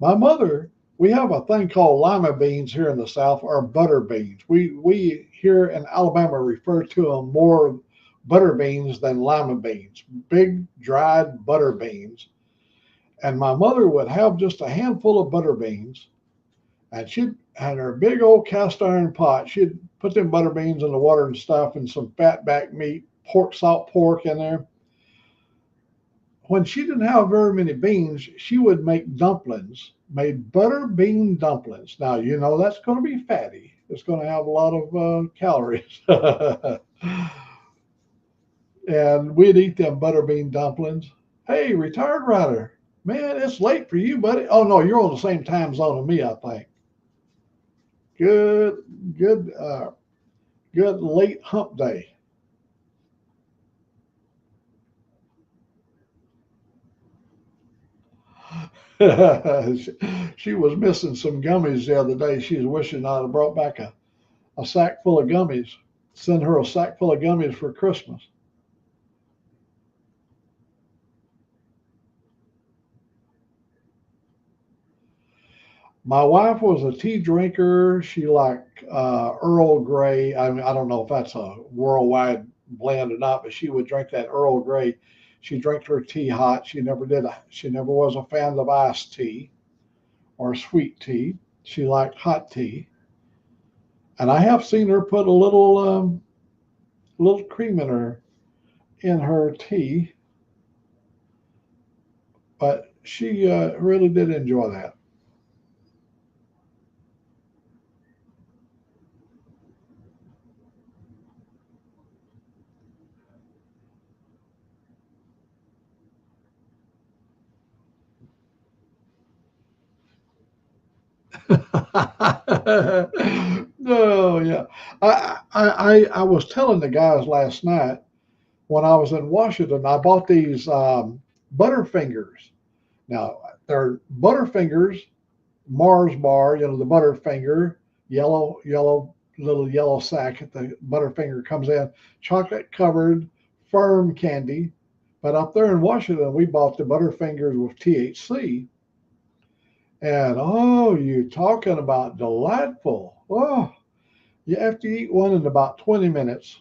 My mother, we have a thing called lima beans here in the South, or butter beans. We here in Alabama refer to them more butter beans than lima beans, big dried butter beans. And my mother would have just a handful of butter beans, and she'd had her big old cast iron pot. She'd put them butter beans in the water and stuff, and some fat back meat, salt pork in there. When she didn't have very many beans, she would make dumplings, made butter bean dumplings. Now, that's going to be fatty. It's going to have a lot of calories. And we'd eat them butter bean dumplings. Hey, retired rider. Man, it's late for you, buddy. Oh, no, you're on the same time zone as me, I think. Good, good, good late hump day. She was missing some gummies the other day. She was wishing I'd have brought back a sack full of gummies. Send her a sack full of gummies for Christmas. My wife was a tea drinker. She liked Earl Grey. I mean, I don't know if that's a worldwide blend or not, but she would drink that Earl Grey. She drank her tea hot. She never was a fan of iced tea or sweet tea. She liked hot tea. And I have seen her put a little cream in her tea, but she really did enjoy that. No, yeah. I was telling the guys last night when I was in Washington, I bought these Butterfingers. Now they're Butterfingers Mars bar, the Butterfinger, yellow little yellow sack that the Butterfinger comes in, chocolate covered, firm candy. But up there in Washington, we bought the Butterfingers with THC. And oh, you talking about delightful. Oh, you after you eat one in about 20 minutes,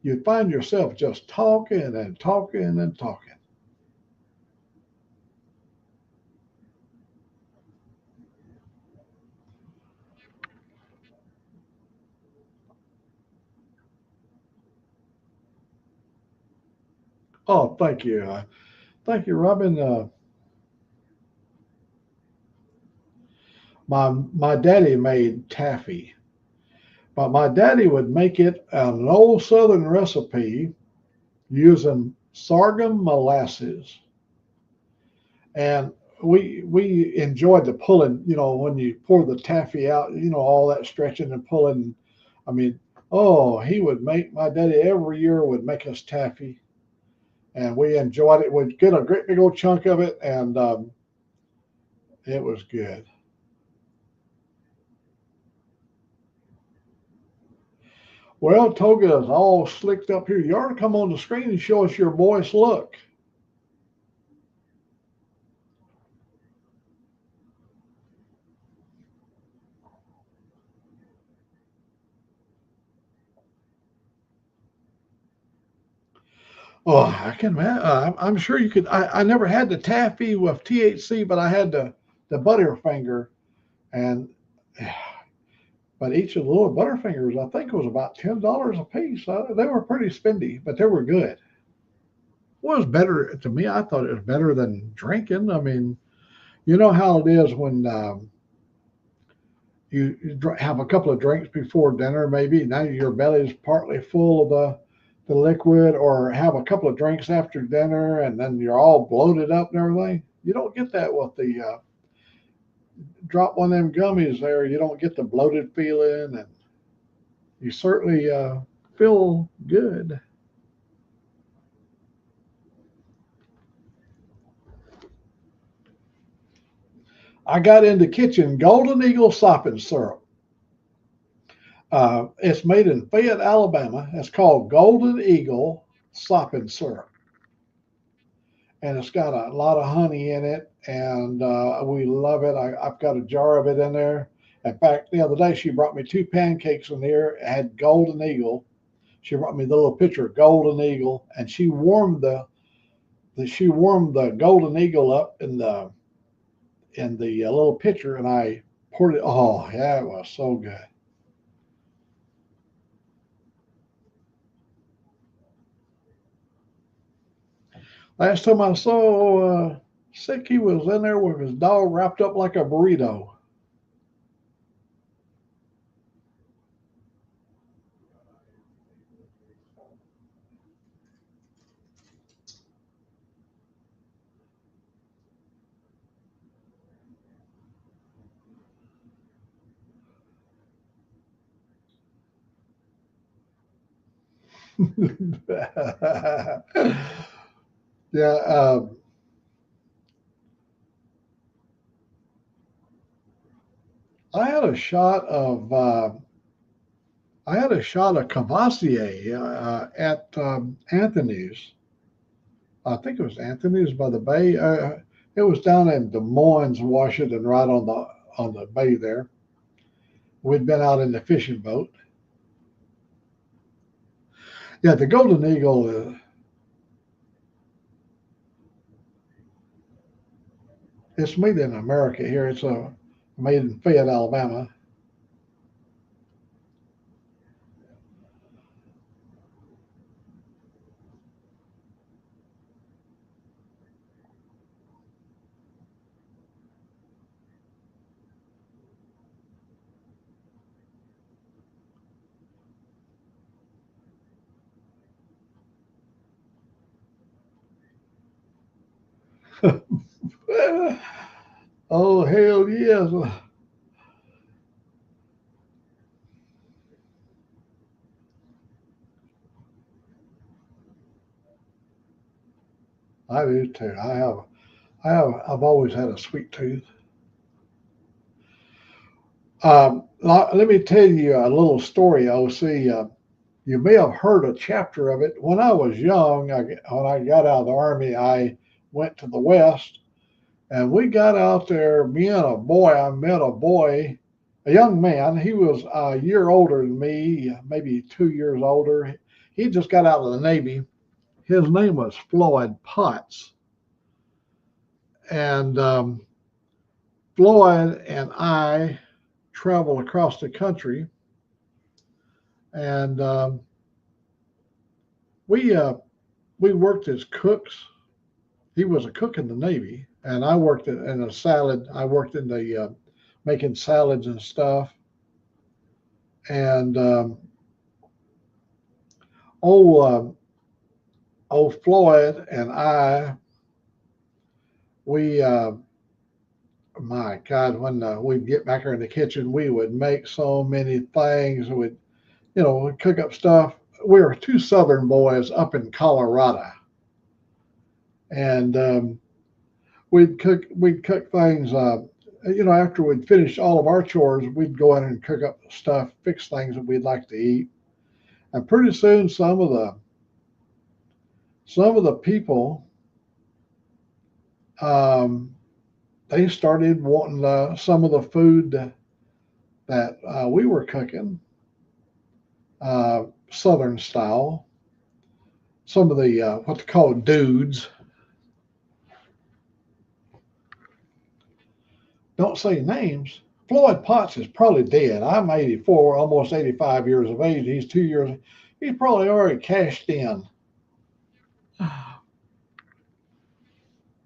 you find yourself just talking and talking and talking. Oh, thank you. Thank you, Robin. My daddy made taffy, but my daddy would make it an old Southern recipe using sorghum molasses, and we enjoyed the pulling. When you pour the taffy out, all that stretching and pulling. I mean, oh, he would make my daddy every year would make us taffy, and we enjoyed it. We'd get a great big old chunk of it, and it was good. Well, Toga is all slicked up here. You ought to come on the screen and show us your boy's look. Oh, I can. I'm sure you could. I never had the taffy with THC, but I had the Butterfinger, and but each of the little Butterfingers, I think, was about $10 a piece. They were pretty spendy, but they were good. Well, it was better to me. I thought it was better than drinking. I mean, you know how it is when you have a couple of drinks before dinner, maybe now your belly's partly full of the liquid, or have a couple of drinks after dinner and then you're all bloated up and everything. You don't get that with the drop one of them gummies there. You don't get the bloated feeling, and you certainly feel good. I got into kitchen Golden Eagle sopping syrup. It's made in Fayette, Alabama. It's called Golden Eagle sopping syrup, and it's got a lot of honey in it, and we love it. I've got a jar of it in there. In fact, the other day she brought me two pancakes in here. It had Golden Eagle. She brought me the little pitcher of Golden Eagle, and she warmed the Golden Eagle up in the little pitcher, and I poured it. Oh, yeah, it was so good. Last time I saw Sick, he was in there with his dog wrapped up like a burrito. Yeah, I had a shot of Cavassier at Anthony's. I think it was Anthony's by the bay. It was down in Des Moines, Washington, right on the bay there. We'd been out in the fishing boat. Yeah, the Golden Eagle. It's made in America here. It's made in Fayette, Alabama. Oh hell yes! I do too. I've always had a sweet tooth. Let me tell you a little story, OC. You may have heard a chapter of it. When I was young, when I got out of the army, I went to the West, and we got out there. Me and a boy. I met a boy, a young man. He was a year older than me, maybe 2 years older. He just got out of the Navy. His name was Floyd Potts, and Floyd and I traveled across the country, and we uh, we worked as cooks. He was a cook in the Navy, and I worked in a salad. I worked in the making salads and stuff. And old old Floyd and I, we my God, when we'd get back here in the kitchen, we would make so many things. We'd cook up stuff. We were two Southern boys up in Colorado, and we'd cook things. After we'd finish all of our chores, we'd go in and cook up stuff, fix things that we'd like to eat. And pretty soon, some of the people, they started wanting some of the food that we were cooking, Southern style. Some of the what they call dudes. Don't say names. Floyd Potts is probably dead. I'm 84, almost 85 years of age. He's 2 years. He's probably already cashed in.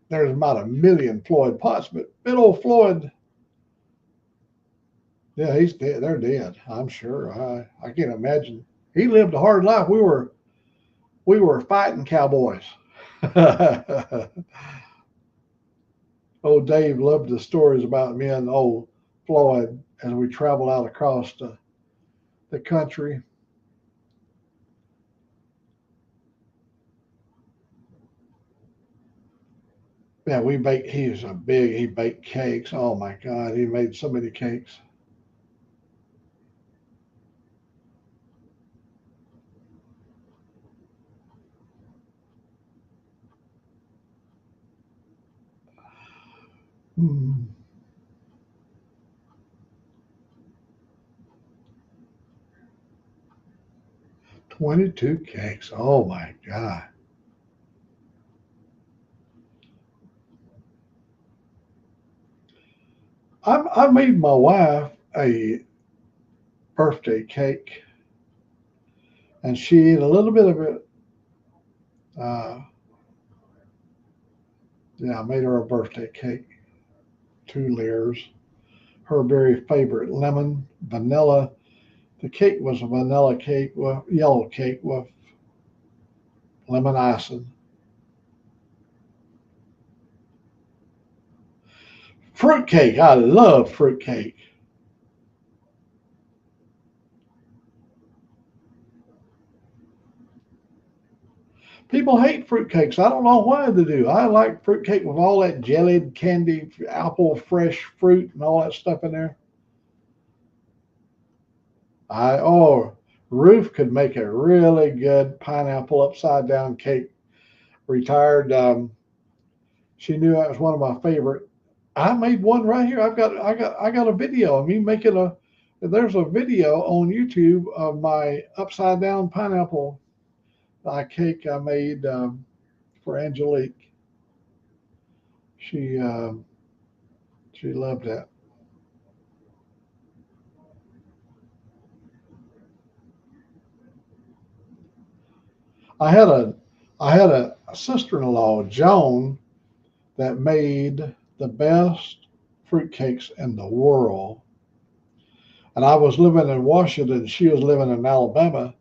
There's about 1 million Floyd Potts, but old Floyd, yeah, he's dead. They're dead. I'm sure. I can't imagine. He lived a hard life. We were fighting cowboys. Old Dave loved the stories about me and old Floyd as we traveled out across the country. Yeah, he baked cakes. Oh my God, he made so many cakes. Hmm. 22 cakes. Oh my God. I made my wife a birthday cake, and she ate a little bit of it. Uh, yeah, I made her a birthday cake, 2 layers. Her very favorite lemon vanilla. The cake was a vanilla cake with yellow cake with lemon icing. Fruit cake. I love fruit cake. People hate fruitcakes. I don't know why they do. I like fruitcake with all that jellied candy, apple, fresh fruit, and all that stuff in there. Ruth could make a really good pineapple upside down cake. Retired, she knew that was one of my favorite. I made one right here. I got a video of me making a. There's a video on YouTube of my upside down pineapple cake I made for Angelique. She she loved that. I had a I had a sister-in-law, Joan, that made the best fruitcakes in the world. And I was living in Washington, she was living in Alabama,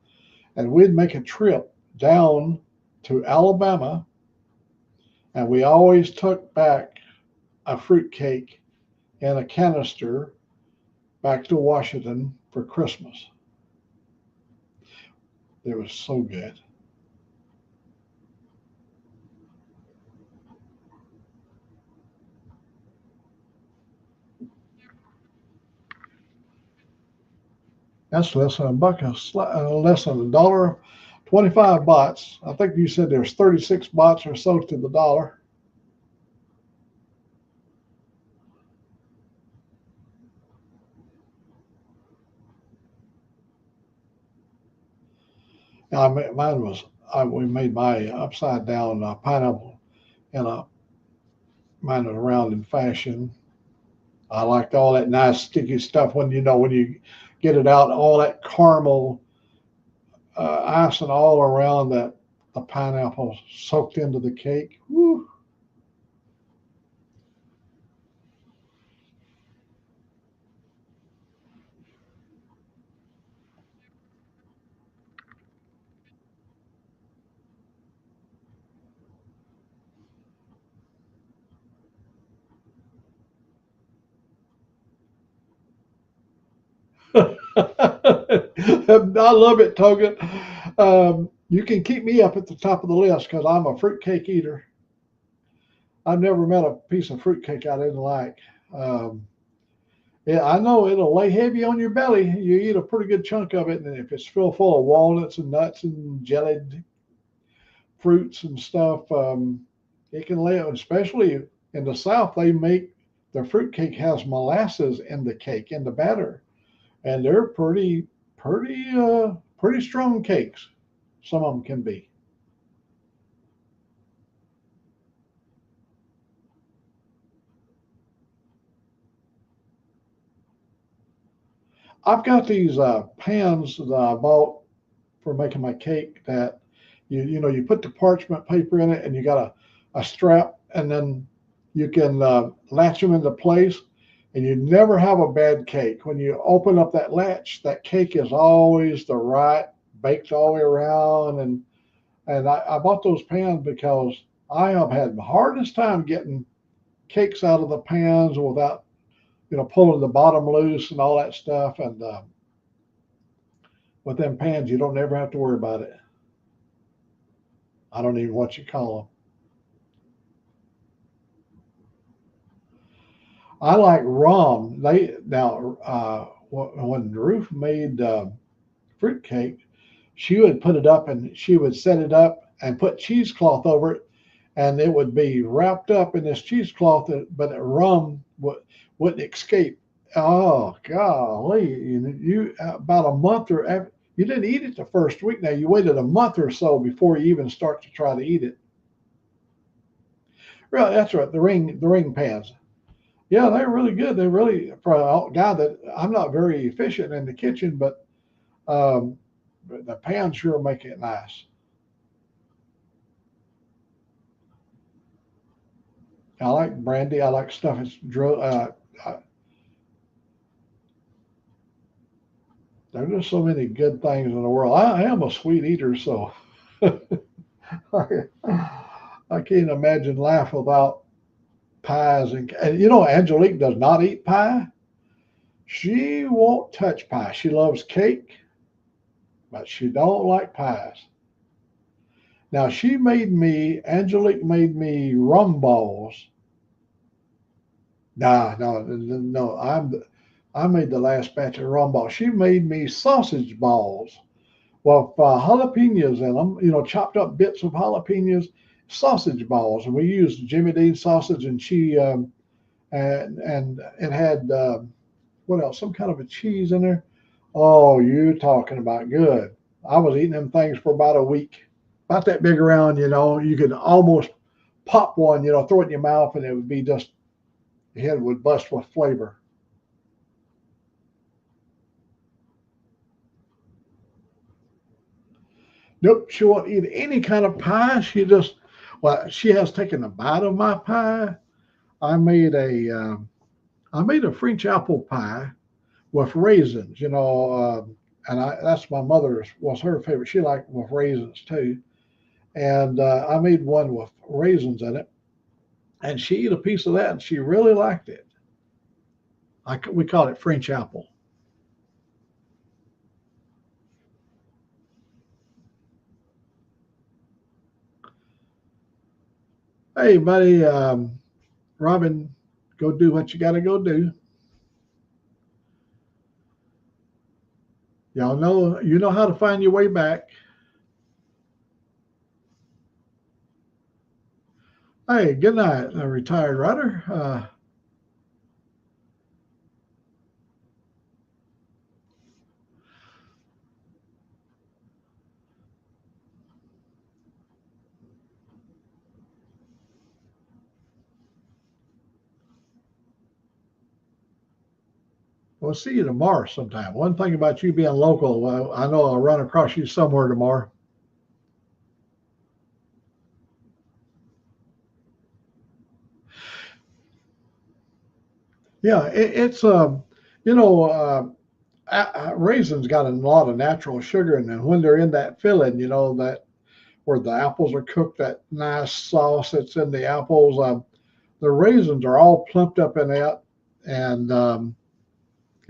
and we'd make a trip down to Alabama, and we always took back a fruitcake in a canister back to Washington for Christmas. It was so good. That's less than a buck, less than $1, 25 bots. I think you said there's 36 bots or so to the dollar. Mine was, we made my upside down pineapple in a, mine was round in fashion. I liked all that nice sticky stuff when you get it out, all that caramel icing all around the pineapple soaked into the cake. Woo. I love it, Togan. You can keep me up at the top of the list because I'm a fruitcake eater. I've never met a piece of fruitcake I didn't like. Um, Yeah, I know it'll lay heavy on your belly. You eat a pretty good chunk of it, and if it's filled full of walnuts and nuts and jellied fruits and stuff, it can lay. Especially in the South, they make the fruit cake has molasses in the cake in the batter, and they're pretty strong cakes. Some of them can be. I've got these pans that I bought for making my cake that you put the parchment paper in it and you got a strap and then you can latch them into place and you never have a bad cake. When you open up that latch, that cake is always the right baked all the way around and I bought those pans because I have had the hardest time getting cakes out of the pans without pulling the bottom loose and all that stuff and with them pans you don't ever have to worry about it. I don't even what you call them. I like rum. They now when Ruth made fruitcake, she would put it up and she would set it up and put cheesecloth over it, and it would be wrapped up in this cheesecloth, but the rum wouldn't escape. Oh golly! You about a month or you didn't eat it the first week. Now you waited a month or so before you even start to try to eat it. Really, that's right. The ring pans. Yeah, they're really good. They're really for a guy that I'm not very efficient in the kitchen, um, but the pans sure make it nice. I like brandy. I like stuff that's there's just so many good things in the world. I am a sweet eater, so I can't imagine life without pies and Angelique does not eat pie. She won't touch pie. She loves cake, but she don't like pies. Now Angelique made me rum balls. Nah, no, no, I made the last batch of rum balls. She made me sausage balls with jalapenos in them, chopped up bits of jalapenos, sausage balls. And we used Jimmy Dean sausage and and it had, what else? Some kind of a cheese in there. Oh, you talking about good. I was eating them things for about a week. About that big around, you could almost pop one, throw it in your mouth and it would be just, your head would bust with flavor. Nope, she won't eat any kind of pie. Well, she has taken a bite of my pie. I made I made a French apple pie with raisins, and that's my mother's was her favorite. She liked with raisins too, and I made one with raisins in it, and she ate a piece of that, and she really liked it. We call it French apple. Hey, buddy, Robin, go do what you got to go do. Y'all know you know how to find your way back. Hey, good night, retired writer. We'll see you tomorrow sometime. One thing about you being local, I know I'll run across you somewhere tomorrow. Yeah, it's you know, raisins got a lot of natural sugar, and then when they're in that filling, that where the apples are cooked, that nice sauce that's in the apples, the raisins are all plumped up in that, and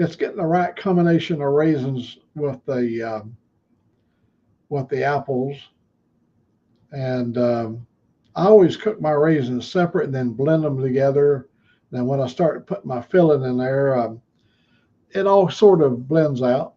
it's getting the right combination of raisins with the apples, and I always cook my raisins separate and then blend them together. Then when I start putting my filling in there, it all sort of blends out.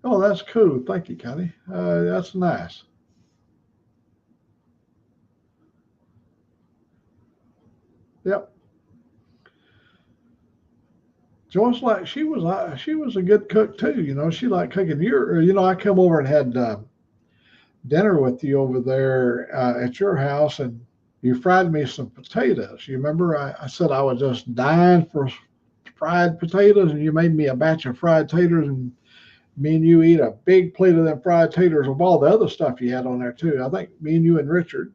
Oh, that's cool. Thank you, Connie. That's nice. Yep. Joyce, like she was a good cook too. You know, she liked cooking. You know, I come over and had dinner with you over there at your house, and you fried me some potatoes. You remember I said I was just dying for fried potatoes, and you made me a batch of fried taters, and me and you eat a big plate of them fried taters with all the other stuff you had on there too. I think me and you and Richard.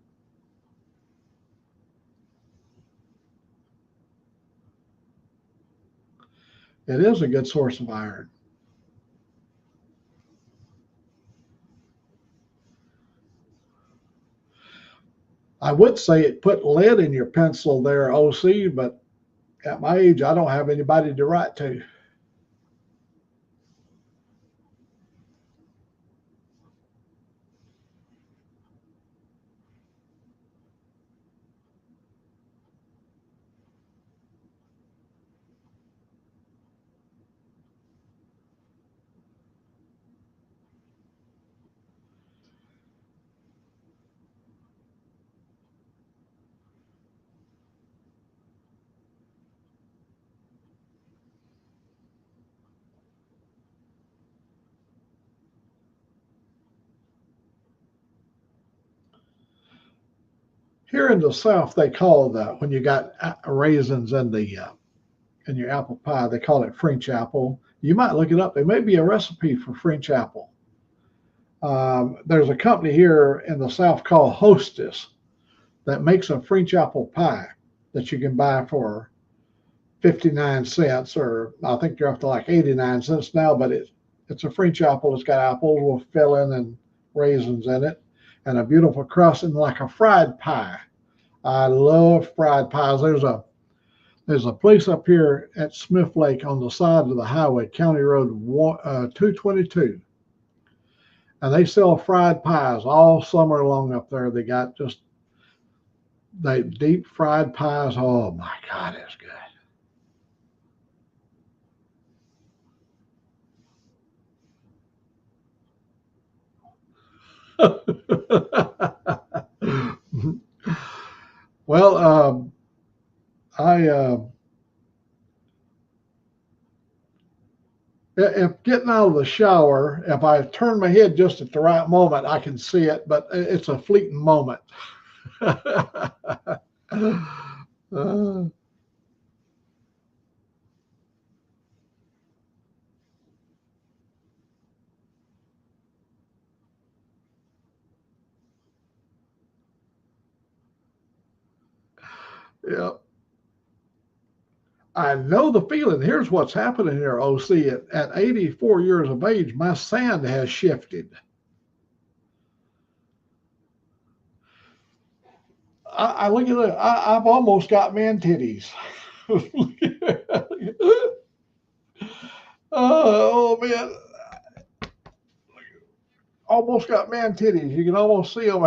It is a good source of iron. I would say it put lead in your pencil there, OC, but at my age, I don't have anybody to write to. Here in the South, they call that when you got raisins in your apple pie, they call it French apple. You might look it up. There may be a recipe for French apple. There's a company here in the South called Hostess that makes a French apple pie that you can buy for 59 cents, or I think they're up to like 89 cents now, but it's a French apple. It's got apples with filling and raisins in it and a beautiful crust and like a fried pie. I love fried pies. There's a place up here at Smith Lake on the side of the highway, County Road 222, and they sell fried pies all summer long up there. They got just they deep fried pies. Oh my God, it's good. Well, I if getting out of the shower, if I turn my head just at the right moment, I can see it, but it's a fleeting moment. uh, yeah, I know the feeling. Here's what's happening here, OC. At 84 years of age, my sand has shifted. I look at it. I've almost got man titties. Oh man, almost got man titties. You can almost see them.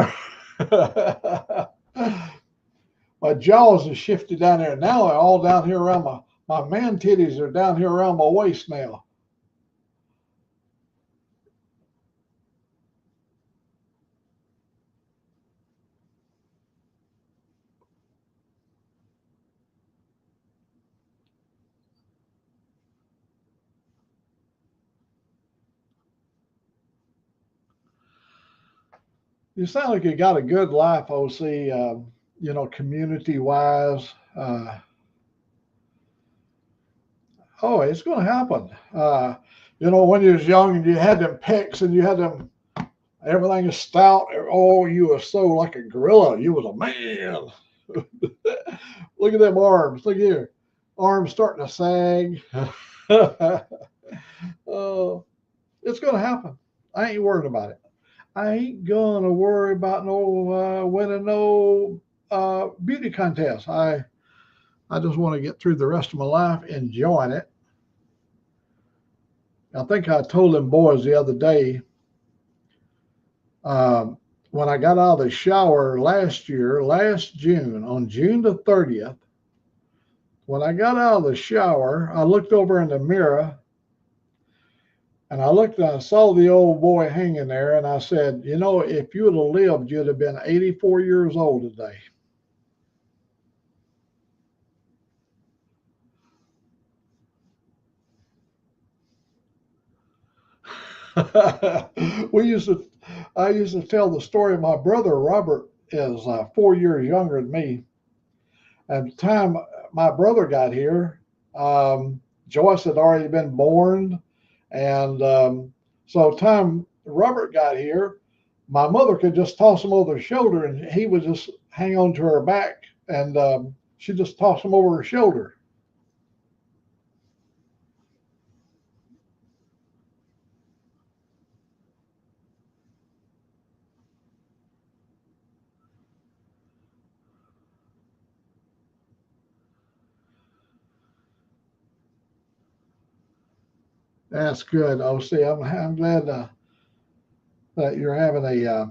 My jaws have shifted down there. Now they're all down here around my man titties are down here around my waist now. You sound like you got a good life, OC. You know, community wise. Oh, it's going to happen. You know, when you was young and you had them pecs and you had them, everything is stout. Oh, you were so like a gorilla. You was a man. Look at them arms. Look here, arms starting to sag. Oh, it's going to happen. I ain't worried about it. I ain't gonna worry about no winning no beauty contest. I just want to get through the rest of my life enjoying it. I think I told them boys the other day, um, when I got out of the shower last year, last June, on June the 30th, when I got out of the shower, I looked over in the mirror and I looked and I saw the old boy hanging there. And I said, you know, if you would have lived, you'd have been 84 years old today. we used to, I used to tell the story. My brother Robert is 4 years younger than me. At the time my brother got here, Joyce had already been born, and so time Robert got here, my mother could just toss him over her shoulder, and he would just hang on to her back, and she just tossed him over her shoulder. That's good. Oh, see, I'm glad that you're having a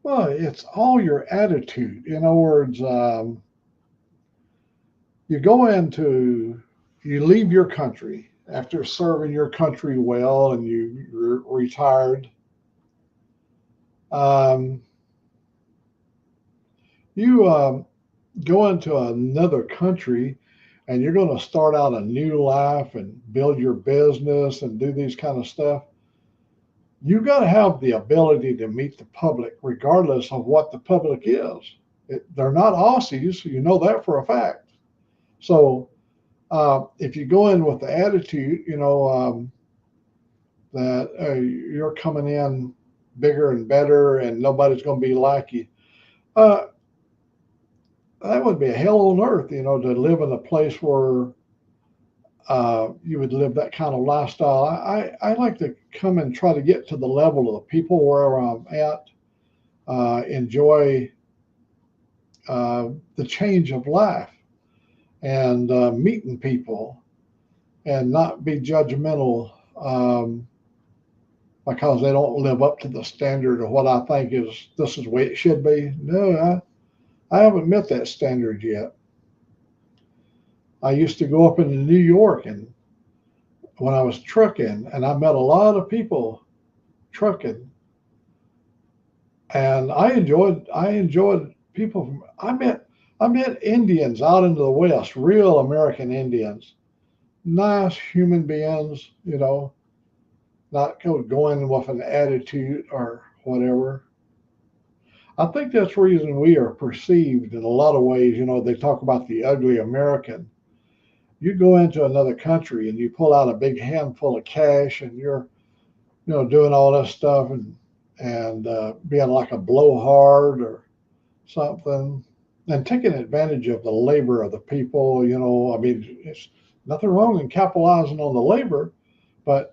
well, it's all your attitude. In other words, you go into, you leave your country after serving your country well, and you're retired. Um, you go into another country, and you're going to start out a new life and build your business and do these kind of stuff. You've got to have the ability to meet the public, regardless of what the public is. They're not Aussies, you know that for a fact. So if you go in with the attitude, that you're coming in bigger and better and nobody's going to be like you, uh, that would be a hell on earth, to live in a place where you would live that kind of lifestyle. I like to come and try to get to the level of the people wherever I'm at, enjoy the change of life and meeting people and not be judgmental. Because they don't live up to the standard of what I think this is the way it should be. No, I haven't met that standard yet. I used to go up into New York, and when I was trucking, and I met a lot of people trucking, and I enjoyed people from I met Indians out into the West, real American Indians, nice human beings, not going with an attitude or whatever. I think that's the reason we are perceived in a lot of ways. They talk about the ugly American. You go into another country and you pull out a big handful of cash, and you're, doing all this stuff, and being like a blowhard or something, and taking advantage of the labor of the people. I mean, it's nothing wrong in capitalizing on the labor, but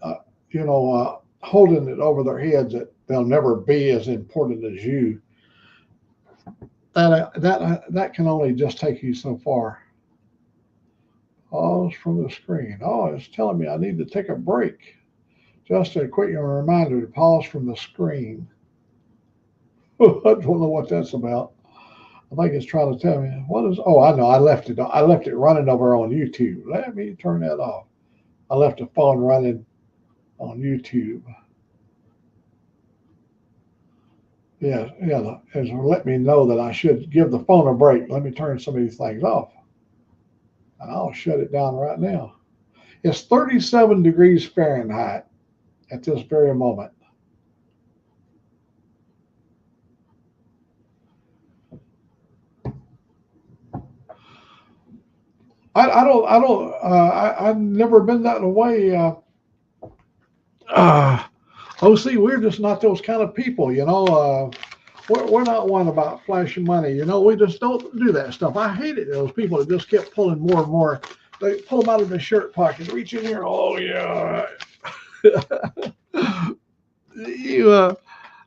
holding it over their heads that they'll never be as important as you. That can only just take you so far. Pause from the screen. Oh, it's telling me I need to take a break. Just a quick reminder to pause from the screen. I don't know what that's about. I think it's trying to tell me what is. Oh, I know. I left it. I left it running over on YouTube. Let me turn that off. I left the phone running on YouTube. Yeah, yeah. It's let me know that I should give the phone a break. Let me turn some of these things off. And I'll shut it down right now. It's 37 degrees Fahrenheit at this very moment. I've never been that way. Oh, see, we're just not those kind of people. We're not one about flashing money. We just don't do that stuff. I hated those people that just kept pulling more and more. They pull them out of their shirt pocket, reach in here. Oh yeah, you.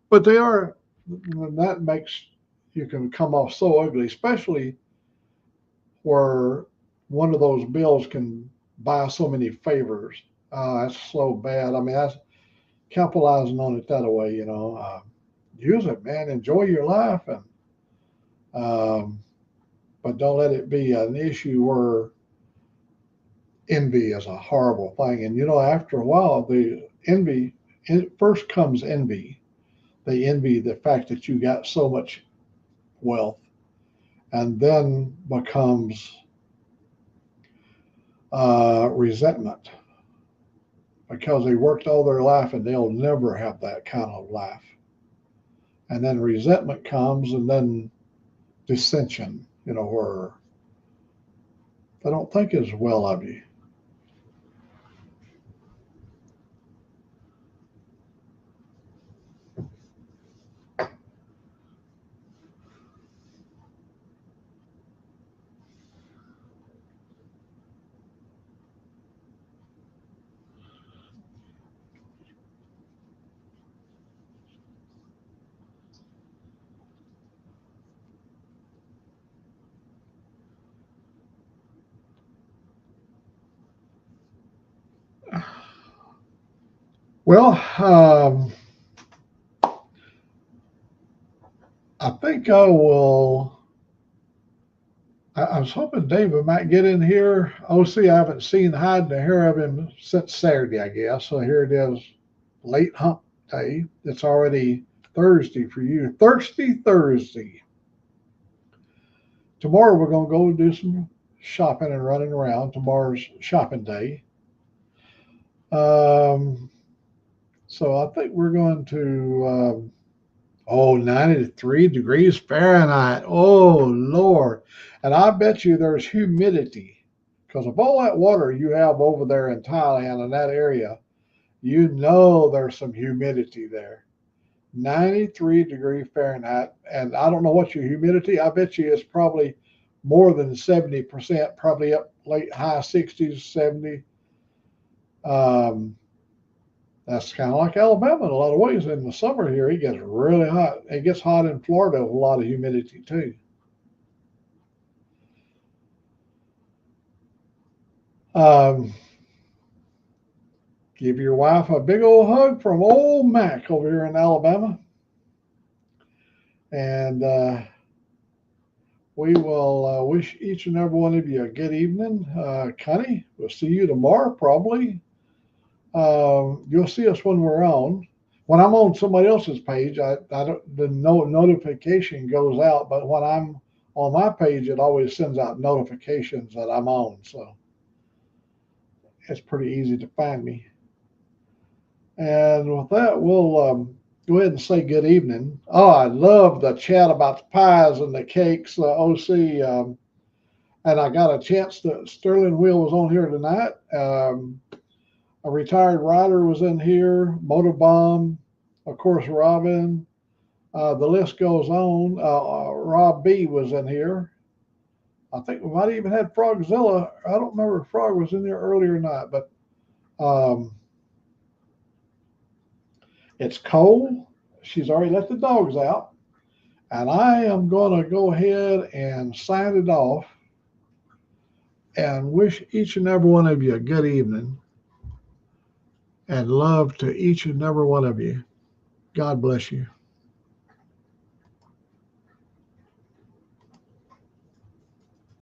But they are. That makes you can come off so ugly, especially where one of those bills can buy so many favors. That's so bad. I mean, that's capitalizing on it that way, you know. Use it, man. Enjoy your life, and but don't let it be an issue where envy is a horrible thing. And you know, after a while, the envy, first comes envy. They envy the fact that you got so much wealth, and then becomes resentment because they worked all their life and they'll never have that kind of life. And then resentment comes, and then dissension, you know, where they don't think as well of you. Well, I think I will. I was hoping David might get in here. OC, I haven't seen hide nor hair of him since Saturday, I guess. So here it is, late hump day. It's already Thursday for you. Thirsty Thursday. Tomorrow we're going to go do some shopping and running around. Tomorrow's shopping day. So I think we're going to, 93 degrees Fahrenheit. Oh, Lord. And I bet you there's humidity because of all that water you have over there in Thailand and that area, you know there's some humidity there. 93-degree Fahrenheit. And I don't know what's your humidity. I bet you it's probably more than 70%, probably up late high 60s, 70. That's kind of like Alabama in a lot of ways. In the summer here, it gets really hot. It gets hot in Florida with a lot of humidity too. Um, Give your wife a big old hug from old Mac over here in Alabama. And we will wish each and every one of you a good evening. Connie, we'll see you tomorrow probably. You'll see us when we're on. When I'm on somebody else's page, I don't, the notification goes out, but when I'm on my page, it always sends out notifications that I'm on. So it's pretty easy to find me. And with that, we'll go ahead and say good evening. Oh, I love the chat about the pies and the cakes, OC. And I got a chance to, Sterling Wheel was on here tonight. A retired rider was in here, Motorbomb, of course, Robin. The list goes on. Rob B was in here. I think we might have even had Frogzilla. I don't remember if Frog was in there earlier or not, but it's cold. She's already let the dogs out. And I am going to go ahead and sign it off and wish each and every one of you a good evening and love to each and every one of you. God bless you.